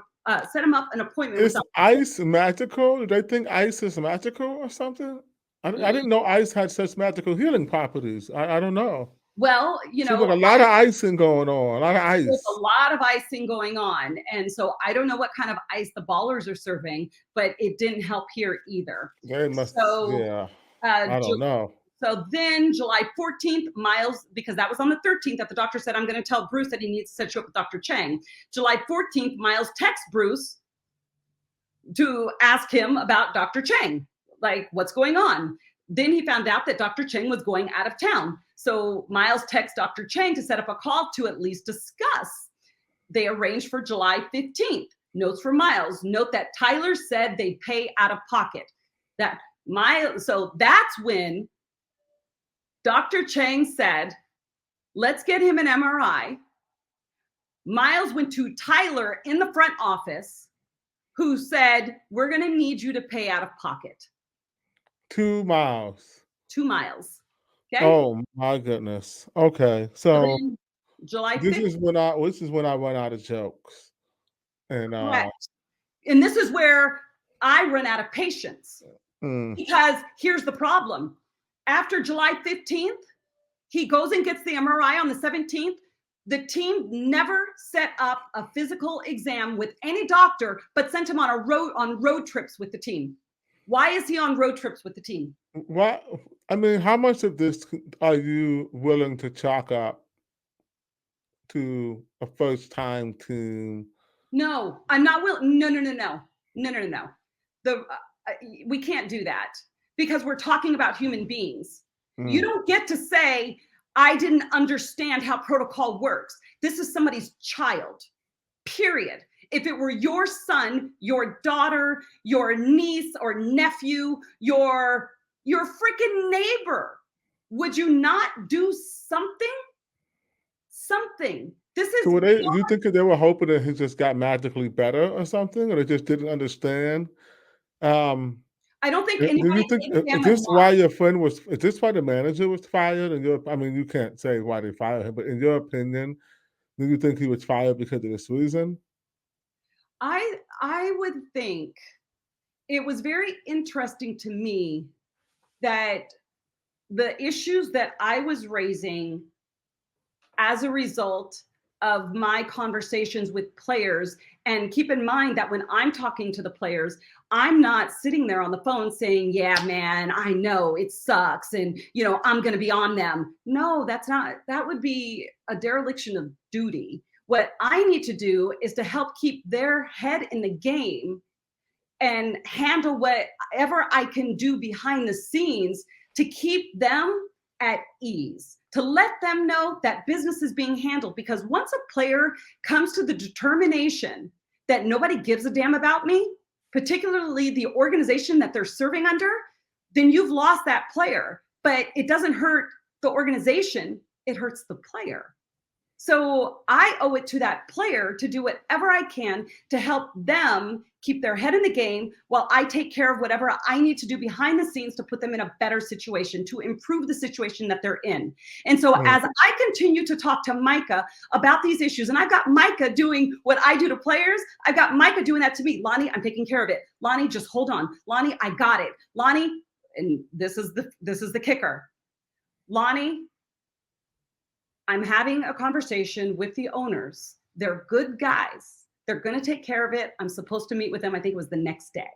appointment. Is ice magical? Did they think ice is magical or something? I didn't know ice had such magical healing properties. I don't know. Well, you know, there's a lot of icing going on, a lot of ice. There's a lot of icing going on. And so I don't know what kind of ice the ballers are serving, but it didn't help here either. They must, yeah. I don't know. So then July 14th, Miles, because that was on the 13th that the doctor said, I'm going to tell Bruce that he needs to set you up with Dr. Chang. July 14th, Miles texts Bruce to ask him about Dr. Chang. Like, what's going on? Then he found out that Dr. Chang was going out of town. So Miles texts Dr. Chang to set up a call to at least discuss. They arranged for July 15th. Notes for Miles. Note that Tyler said they pay out of pocket. So that's when Dr. Chang said, let's get him an MRI. Miles went to Tyler in the front office, who said, we're going to need you to pay out of pocket. 2 miles. 2 miles. Okay. Oh my goodness. Okay. So July 5th. This is when I run out of jokes. And and this is where I run out of patience. Because here's the problem. After July 15th, he goes and gets the MRI on the 17th. The team never set up a physical exam with any doctor, but sent him on road trips with the team. Why is he on road trips with the team? Why? I mean, how much of this are you willing to chalk up to a first-time team? No, I'm not willing. No. We can't do that because we're talking about human beings. You don't get to say, I didn't understand how protocol works. This is somebody's child, period. If it were your son, your daughter, your niece or nephew, your freaking neighbor, would you not do something? Something. This is. So you think that they were hoping that he just got magically better or something, or they just didn't understand? I don't think anybody. Is this why your friend was? Is this why the manager was fired? And I mean, you can't say why they fired him, but in your opinion, do you think he was fired because of this reason? I would think it was very interesting to me that the issues that I was raising as a result of my conversations with players And keep in mind that when I'm talking to the players, I'm not sitting there on the phone saying, yeah, man, I know it sucks. And, I'm going to be on them. No, that would be a dereliction of duty. What I need to do is to help keep their head in the game and handle whatever I can do behind the scenes to keep them at ease, to let them know that business is being handled. Because once a player comes to the determination that nobody gives a damn about me, particularly the organization that they're serving under, then you've lost that player. But it doesn't hurt the organization, it hurts the player. So I owe it to that player to do whatever I can to help them keep their head in the game while I take care of whatever I need to do behind the scenes to put them in a better situation, to improve the situation that they're in. And so Right. as I continue to talk to Micah about these issues, and I've got Micah doing what I do to players, I've got Micah doing that to me. Lonnie, I'm taking care of it. Lonnie, just hold on. Lonnie, I got it. Lonnie, and this is the kicker. Lonnie, I'm having a conversation with the owners. They're good guys. They're going to take care of it. I'm supposed to meet with them. I think it was the next day.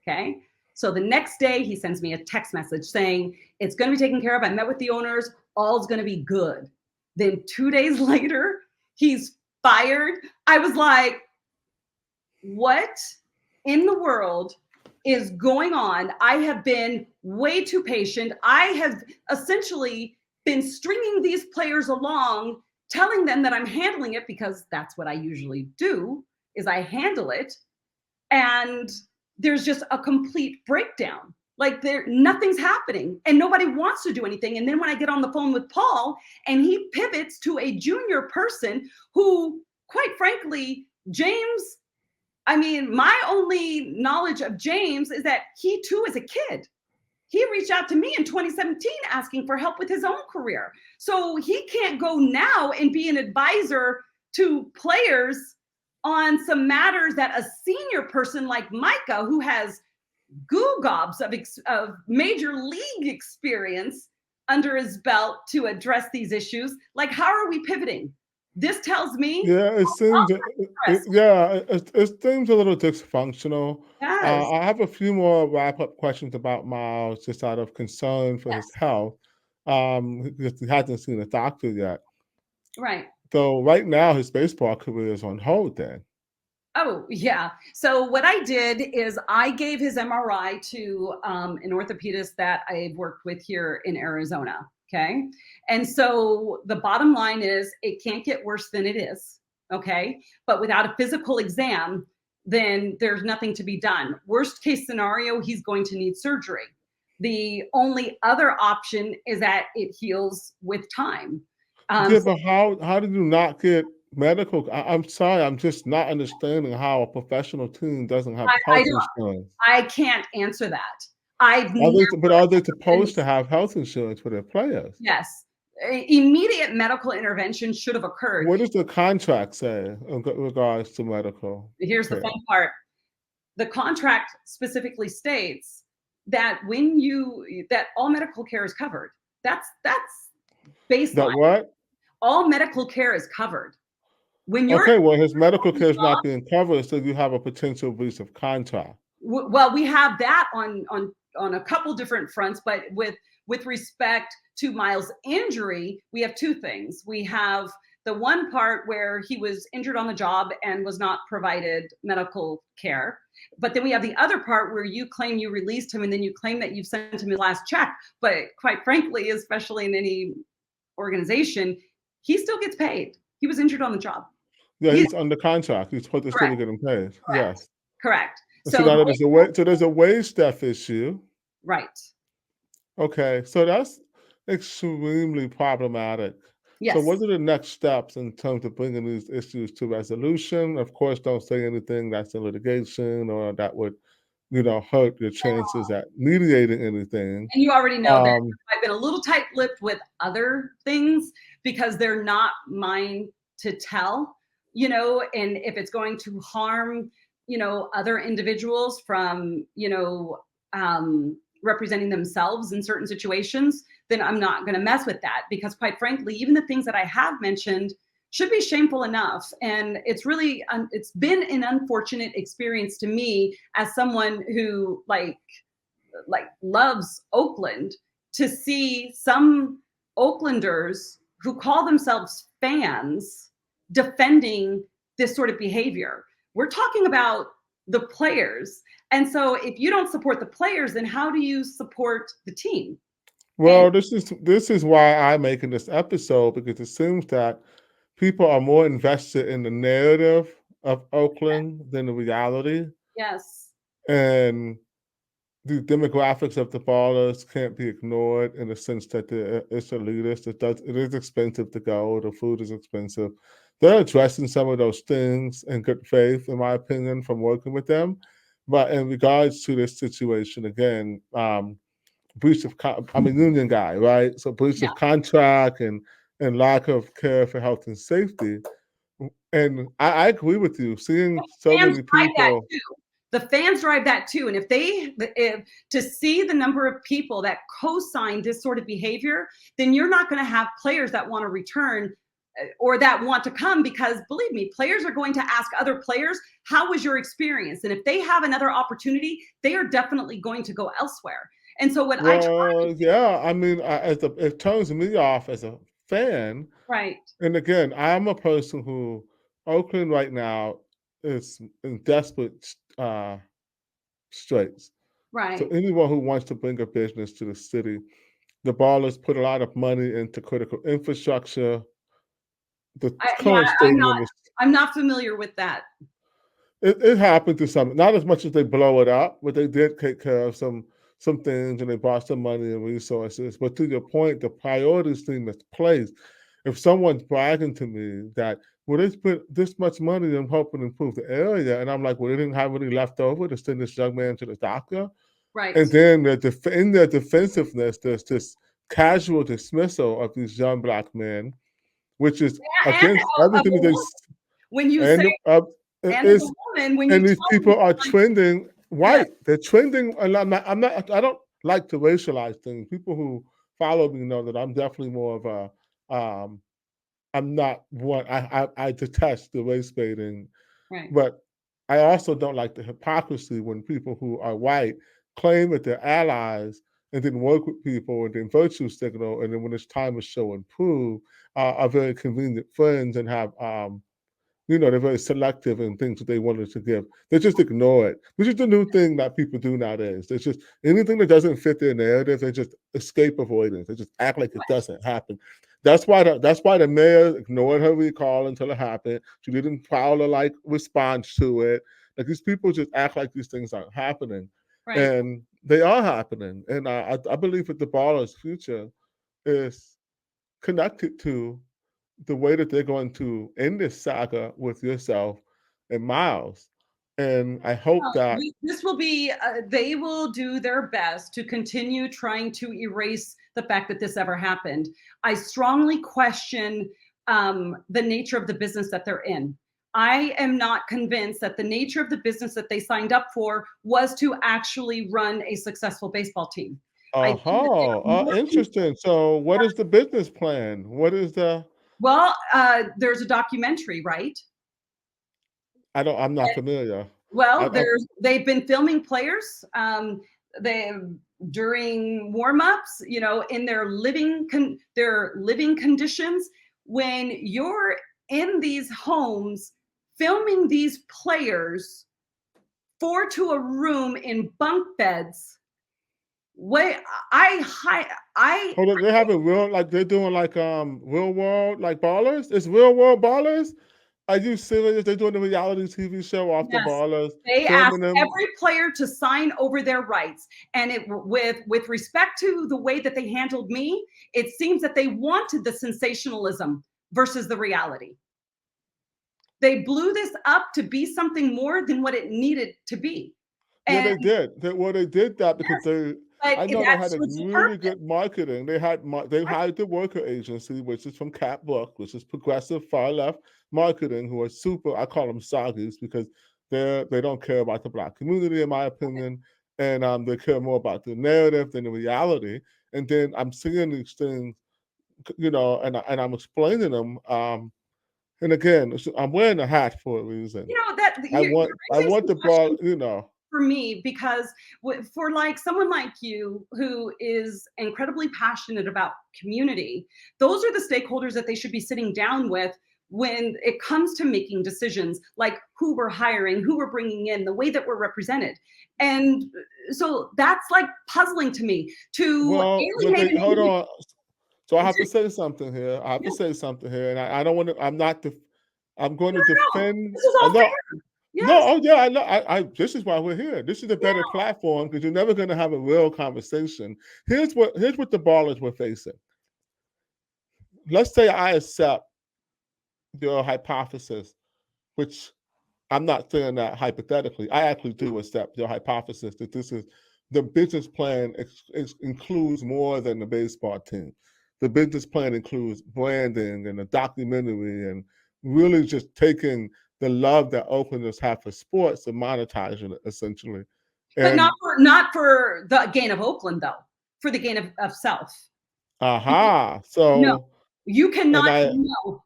Okay. So the next day he sends me a text message saying it's going to be taken care of. I met with the owners. All's going to be good. Then 2 days later, he's fired. I was like, what in the world is going on? I have been way too patient. I have essentially been stringing these players along, telling them that I'm handling it because that's what I usually do, is I handle it. And there's just a complete breakdown. Like nothing's happening and nobody wants to do anything. And then when I get on the phone with Paul and he pivots to a junior person who, quite frankly, James, my only knowledge of James is that he too is a kid. He reached out to me in 2017 asking for help with his own career. So he can't go now and be an advisor to players on some matters that a senior person like Micah, who has gobs of major league experience under his belt to address these issues. Like, how are we pivoting? This tells me. Yeah, it seems it seems a little dysfunctional. Yes. I have a few more wrap-up questions about Miles, just out of concern for his Yes. health. Because he hasn't seen a doctor yet. Right. So right now his baseball career is on hold then. Oh, yeah. So what I did is I gave his MRI to an orthopedist that I've worked with here in Arizona. Okay. And so the bottom line is it can't get worse than it is. Okay. But without a physical exam, then there's nothing to be done. Worst case scenario, he's going to need surgery. The only other option is that it heals with time. Yeah, but how did you not get medical? I'm sorry, I'm just not understanding how a professional team doesn't have I health don't. insurance. I can't answer that. I've Are they never. supposed to have health insurance for their players? Yes. Immediate medical intervention should have occurred. What does the contract say in regards to medical Here's the care? fun part. The contract specifically states that that all medical care is covered. That's baseline. That what? All medical care is covered. When you're Okay, well, his medical care is not being covered, so you have a potential breach of contract. well, we have that on a couple different fronts, but with respect to Miles' injury, we have two things. We have the one part where he was injured on the job and was not provided medical care. But then we have the other part where you claim you released him and then you claim that you've sent him his last check. But quite frankly, especially in any organization, he still gets paid. He was injured on the job. Yeah, he's under contract. He's supposed to still be getting paid. Correct. Yes. Correct. So now there's a wage staff issue. Right. Okay, so that's extremely problematic. Yes. So what are the next steps in terms of bringing these issues to resolution? Of course, don't say anything that's in litigation or that would, hurt your chances at mediating anything. And you already know that Um, I've been a little tight-lipped with other things because they're not mine to tell, and if it's going to harm, other individuals from, representing themselves in certain situations, then I'm not going to mess with that because quite frankly, even the things that I have mentioned, should be shameful enough. And it's really, it's been an unfortunate experience to me as someone who loves Oakland, to see some Oaklanders who call themselves fans defending this sort of behavior. We're talking about the players. And so if you don't support the players, then how do you support the team? And Well, this is why I'm making this episode, because it seems that people are more invested in the narrative of Oakland than the reality, yes, and the demographics of the ballers can't be ignored in the sense that it's elitist. It is expensive to go. The food is expensive. They're addressing some of those things in good faith, in my opinion, from working with them. But in regards to this situation, again, union guy, right? So breach yeah. of contract and lack of care for health and safety. And I agree with you. Seeing so Fans many drive that people, too. The fans drive that too. And if to see the number of people that co-sign this sort of behavior, then you're not going to have players that want to return or that want to come, because believe me, players are going to ask other players, how was your experience? And if they have another opportunity, they are definitely going to go elsewhere. And so what I try to well, do, yeah, I mean, it turns me off as a fan. right, And again, I'm a person who Oakland right now is in desperate straits. So right. anyone who wants to bring a business to the city, the ballers put a lot of money into critical infrastructure. The Yeah, current stadium is I'm not familiar with that. it happened to some, not as much as they blow it up, but they did take care of some things and they brought some money and resources. But to your point, the priorities thing that's placed. If someone's bragging to me that, well, they spent this much money in helping improve the area, and I'm like, well, they didn't have any left over to send this young man to the doctor. Right. And then in their defensiveness, there's this casual dismissal of these young black men, which is Yeah, and against of a everything that woman, when you say, and it and of a is, woman, when you and these tell me, people are trending yes, white. They're trending, and I don't like to racialize things. People who follow me know that I'm definitely more of a. I'm not one. I detest the race baiting, right, but I also don't like the hypocrisy when people who are white claim that they're allies and then work with people and then virtue signal, and then when it's time to show and prove, are very convenient friends and have they're very selective in things that they wanted to give. They just ignore it, which is the new thing that people do nowadays. They just anything that doesn't fit their narrative, they just escape avoidance. They just act like it doesn't happen. That's why the mayor ignored her recall until it happened. She didn't file a response to it. Like these people just act like these things aren't happening, right. and they are happening. And I believe that the baller's future is connected to the way that they're going to end this saga with yourself and Miles. And I hope that This will be, they will do their best to continue trying to erase the fact that this ever happened. I strongly question the nature of the business that they're in. I am not convinced that the nature of the business that they signed up for was to actually run a successful baseball team. I think that they are more, interesting. So what is the business plan? What is the well, there's a documentary, right? I'm not familiar. Well, I they've been filming players. They during warm-ups, in their living conditions. When you're in these homes filming these players, 4 to a room in bunk beds. Wait, I hold on, they're having real they're doing real world ballers? It's real world ballers? Are you serious? They're doing a reality TV show off the yes. ballers, They asked filming them. every player to sign over their rights, and with respect to the way that they handled me, it seems that they wanted the sensationalism versus the reality. They blew this up to be something more than what it needed to be, Yeah, and they did. They did that because yes, but I know they had that's a was the really purpose. good marketing. They hired the worker agency, which is from Cat Book, which is progressive far left marketing, who are super. I call them soggies because they don't care about the black community, in my opinion, and they care more about the narrative than the reality. And then I'm seeing these things, and I'm explaining them. And again, I'm wearing a hat for a reason. that you're I raising want some the ball, questions you know. for me because for like someone like you who is incredibly passionate about community, those are the stakeholders that they should be sitting down with when it comes to making decisions, like who we're hiring, who we're bringing in, the way that we're represented. And so that's like puzzling to me, to Well, but alienate they an hold individual. on. So I have to say something here. I have to Yeah, say something here, and I don't want to. I'm not. I'm going to no, defend. this is all No, fair. no. Yes. Oh yeah, I know. This is why we're here. This is a better platform because you're never going to have a real conversation. Here's what the ballers were facing. Let's say I accept your hypothesis, which I'm not saying that hypothetically. I actually do accept your hypothesis that this is the business plan includes more than the baseball team. The business plan includes branding and a documentary and really just taking the love that Oaklanders have for sports and monetizing it essentially. But And not for the gain of Oakland, though, for the gain of self. No, so and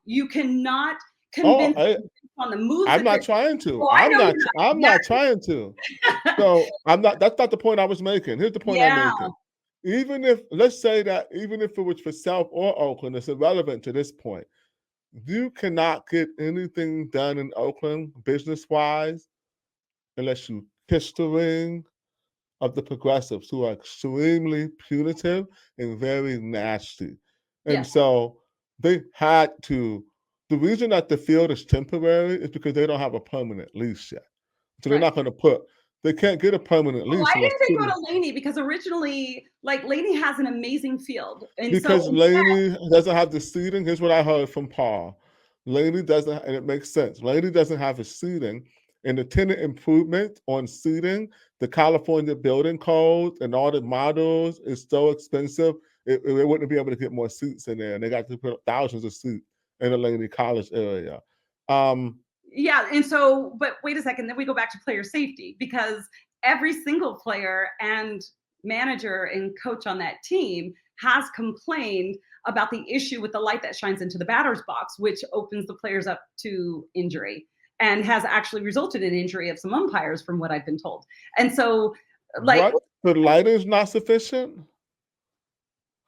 you cannot oh convince I, me based on the moves I'm that not trying to. oh, I know you're not. I'm not trying to. So I'm not. That's not the point I was making. Here's the point I'm Yeah. making. Even if, let's say that, even if it was for South or Oakland, it's irrelevant to this point. You cannot get anything done in Oakland business wise unless you kiss the ring of the progressives who are extremely punitive and very nasty. And Yes. so they had to. The reason that the field is temporary is because they don't have a permanent lease yet. So they're Right. not going to put. They can't get a permanent Oh, lease why unless didn't they go to Laney? Because originally, like Laney has an amazing field, and so because Laney doesn't have the seating. Here's what I heard from Paul. Laney doesn't, and it makes sense. Laney doesn't have the seating, and the tenant improvement on seating, the California building code, and all the models is so expensive. They wouldn't be able to get more seats in there, and they got to put thousands of seats in the Laney College area. yeah, and so, but wait a second, then we go back to player safety because every single player and manager and coach on that team has complained about the issue with the light that shines into the batter's box, which opens the players up to injury and has actually resulted in injury of some umpires, from what I've been told. And so, like, what the lighting is not sufficient?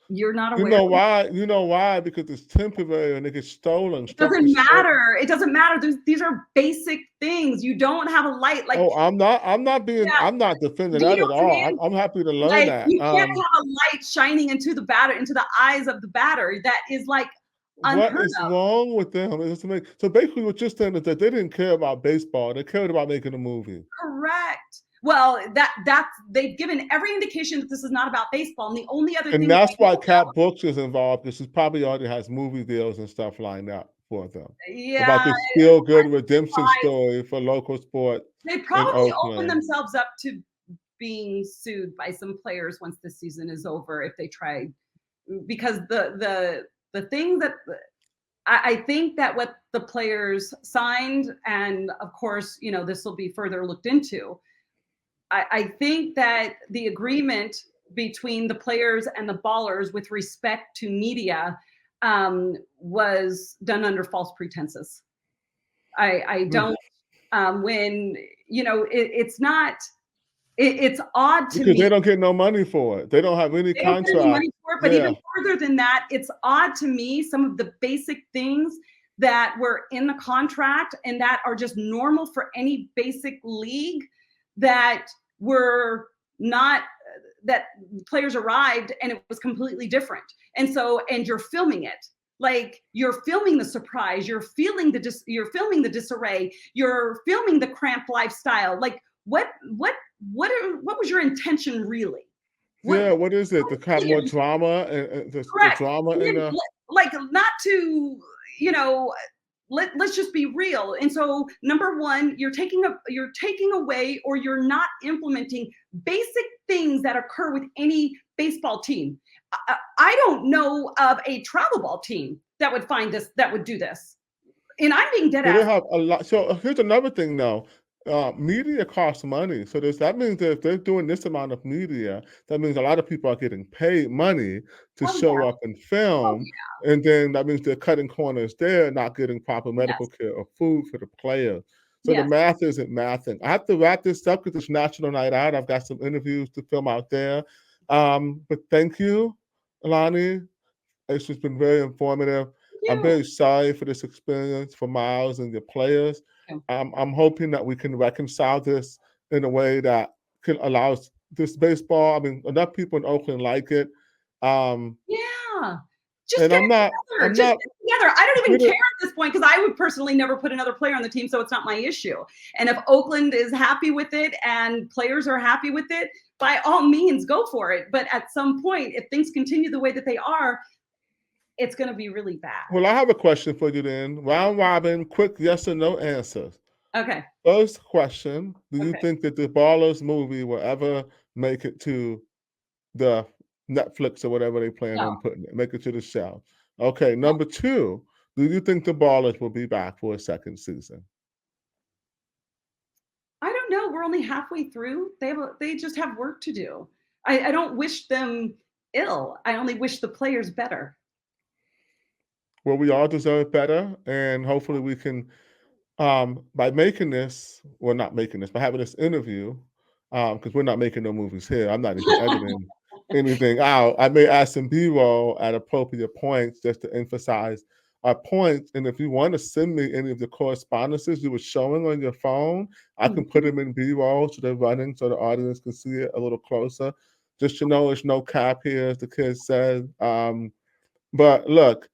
you're not You aware. know why? You know why? Because it's temporary and it gets stolen. It Stuff doesn't gets stolen. matter. It doesn't matter. These are basic things. You don't have a light. Like, Oh, I'm not. I'm not being. yeah, I'm not defending do you that know at what I all. mean? I'm happy to learn Like, that. you can't have a light shining into the batter, into the eyes of the batter. That is like What unheard is of. wrong with them? So basically, what you're saying is that they didn't care about baseball. They cared about making a movie. Correct. Well, that's they've given every indication that this is not about baseball. And the only other And thing that that's we why know Cap Brooks is involved because she probably already has movie deals and stuff lined up for them about yeah, this feel good redemption story for local sport they in probably open Oakland. themselves up to being sued by some players once the season is over if they try, because the thing that I think that what the players signed, and of course, this will be further looked into. I think that the agreement between the players and the ballers with respect to media was done under false pretenses. I Hmm. don't, when, it's not, it's odd to Because me. they don't get no money for it. They don't have any They don't get any contract. money for it, but Yeah. even further than that, it's odd to me, some of the basic things that were in the contract and that are just normal for any basic league that were not, that players arrived and it was completely different. And so, and you're filming it. Like, you're filming the surprise, you're filming the disarray, you're filming the cramped lifestyle. Like, what was your intention really? What Yeah, what is it? To have more really, drama and the correct. drama in the Like, not to, you know, let's just be real. And so, number one, you're taking away, or you're not implementing basic things that occur with any baseball team. I don't know of a travel ball team that would do this. And I'm being dead so they ass. have a lot. So here's another thing now. media costs money. So that means that if they're doing this amount of media, that means a lot of people are getting paid money to Oh yeah. show up and Oh film. And then that means they're cutting corners there, not getting proper yeah. medical Yes. care or food for the players. So the Yes. math isn't mathing. I have to wrap this up because it's National Night Out. I've got some interviews to film out there. But thank you, Lonnie. It's just been very informative. Thank I'm you. very sorry for this experience for Miles and the players. Thank I'm hoping that we can reconcile this in a way that can allow this baseball. I mean, enough people in Oakland like it. Um, you. Yeah. Just and get I'm it not, together. I'm Just not get it together. I don't even criti- care at this point because I would personally never put another player on the team, so it's not my issue. And if Oakland is happy with it and players are happy with it, by all means, go for it. But at some point, if things continue the way that they are, it's going to be really bad. Well, I have a question for you then. Round robin, quick yes or no answers. Okay. First question: do you Okay. think that the Ballers movie will ever make it to the Netflix or whatever they plan No, on putting it, make it to the shelf? Okay, number two, do you think the Ballers will be back for a second season? I don't know. We're only halfway through. They just have work to do. I don't wish them ill. I only wish the players better. Well, we all deserve better, and hopefully we can, by making this, well, not making this, but having this interview, because we're not making no movies here. I'm not even editing anything out. I may add some B-roll at appropriate points just to emphasize our points. And if you want to send me any of the correspondences you were showing on your phone, I can put Mhm. them in B-roll so they're running so the audience can see it a little closer. Just to know there's no cap here, as the kids said. But look,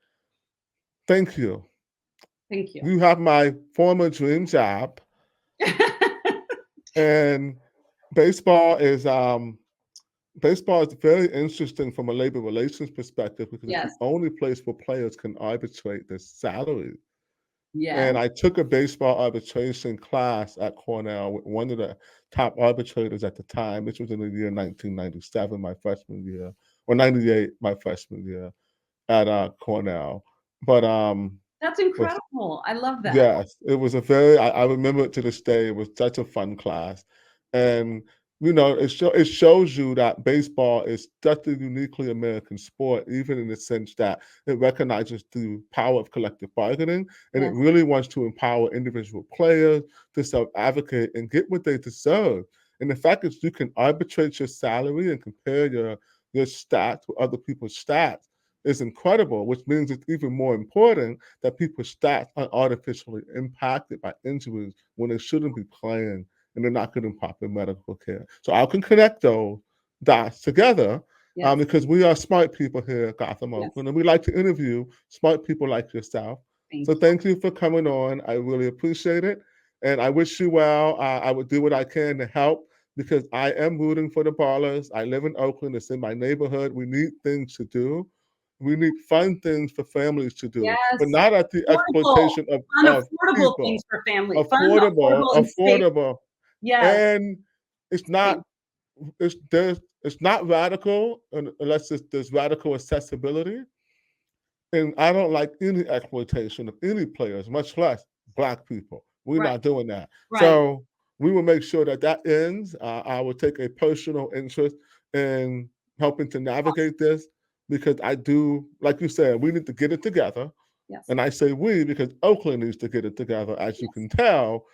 thank you. Thank you. You have my former dream job, and baseball is baseball is very interesting from a labor relations perspective because it's the Yes. only place where players can arbitrate their salary. And Yes. I took a baseball arbitration class at Cornell with one of the top arbitrators at the time. This was in the year 1997, my freshman year, or 98, my freshman year at Cornell. But That's was incredible. I love that. Yes, it was a very I remember it to this day, it was such a fun class, and, it shows you that baseball is such a uniquely American sport, even in the sense that it recognizes the power of collective bargaining, and it Yes. really wants to empower individual players to self-advocate and get what they deserve, and the fact that you can arbitrate your salary and compare your stats with other people's stats is incredible, which means it's even more important that people's stats are artificially impacted by injuries when they shouldn't be playing and they're not getting proper medical care. So I can connect those dots together Yes. because we are smart people here at Gotham, Yes. Oakland, and we like to interview smart people like yourself. So Thank you. thank you for coming on. I really appreciate it. And I wish you well. I would do what I can to help because I am rooting for the Ballers. I live in Oakland. It's in my neighborhood. We need things to do. We need fun things for families to do, but Yes. not at the Affordable, exploitation fun, of affordable things people. for family. Fun, Affordable, affordable, and safe. affordable, Yes. and it's not Thank it's not radical unless there's radical accessibility. And I don't like any exploitation of any players, much less black people. We're Right. not doing that. Right. So we will make sure that that ends. I will take a personal interest in helping to navigate this because I do, like you said, we need to get it together. Yes. And I say we because Oakland needs to get it together. As you Yes. can tell,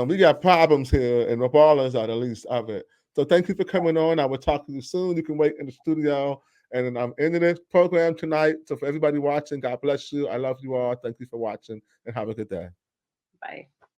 we got problems here, and the Ballers are the least of it. So thank you for coming on. I will talk to you soon. You can wait in the studio. And then I'm ending this program tonight. So for everybody watching, God bless you. I love you all. Thank you for watching and have a good day. Bye.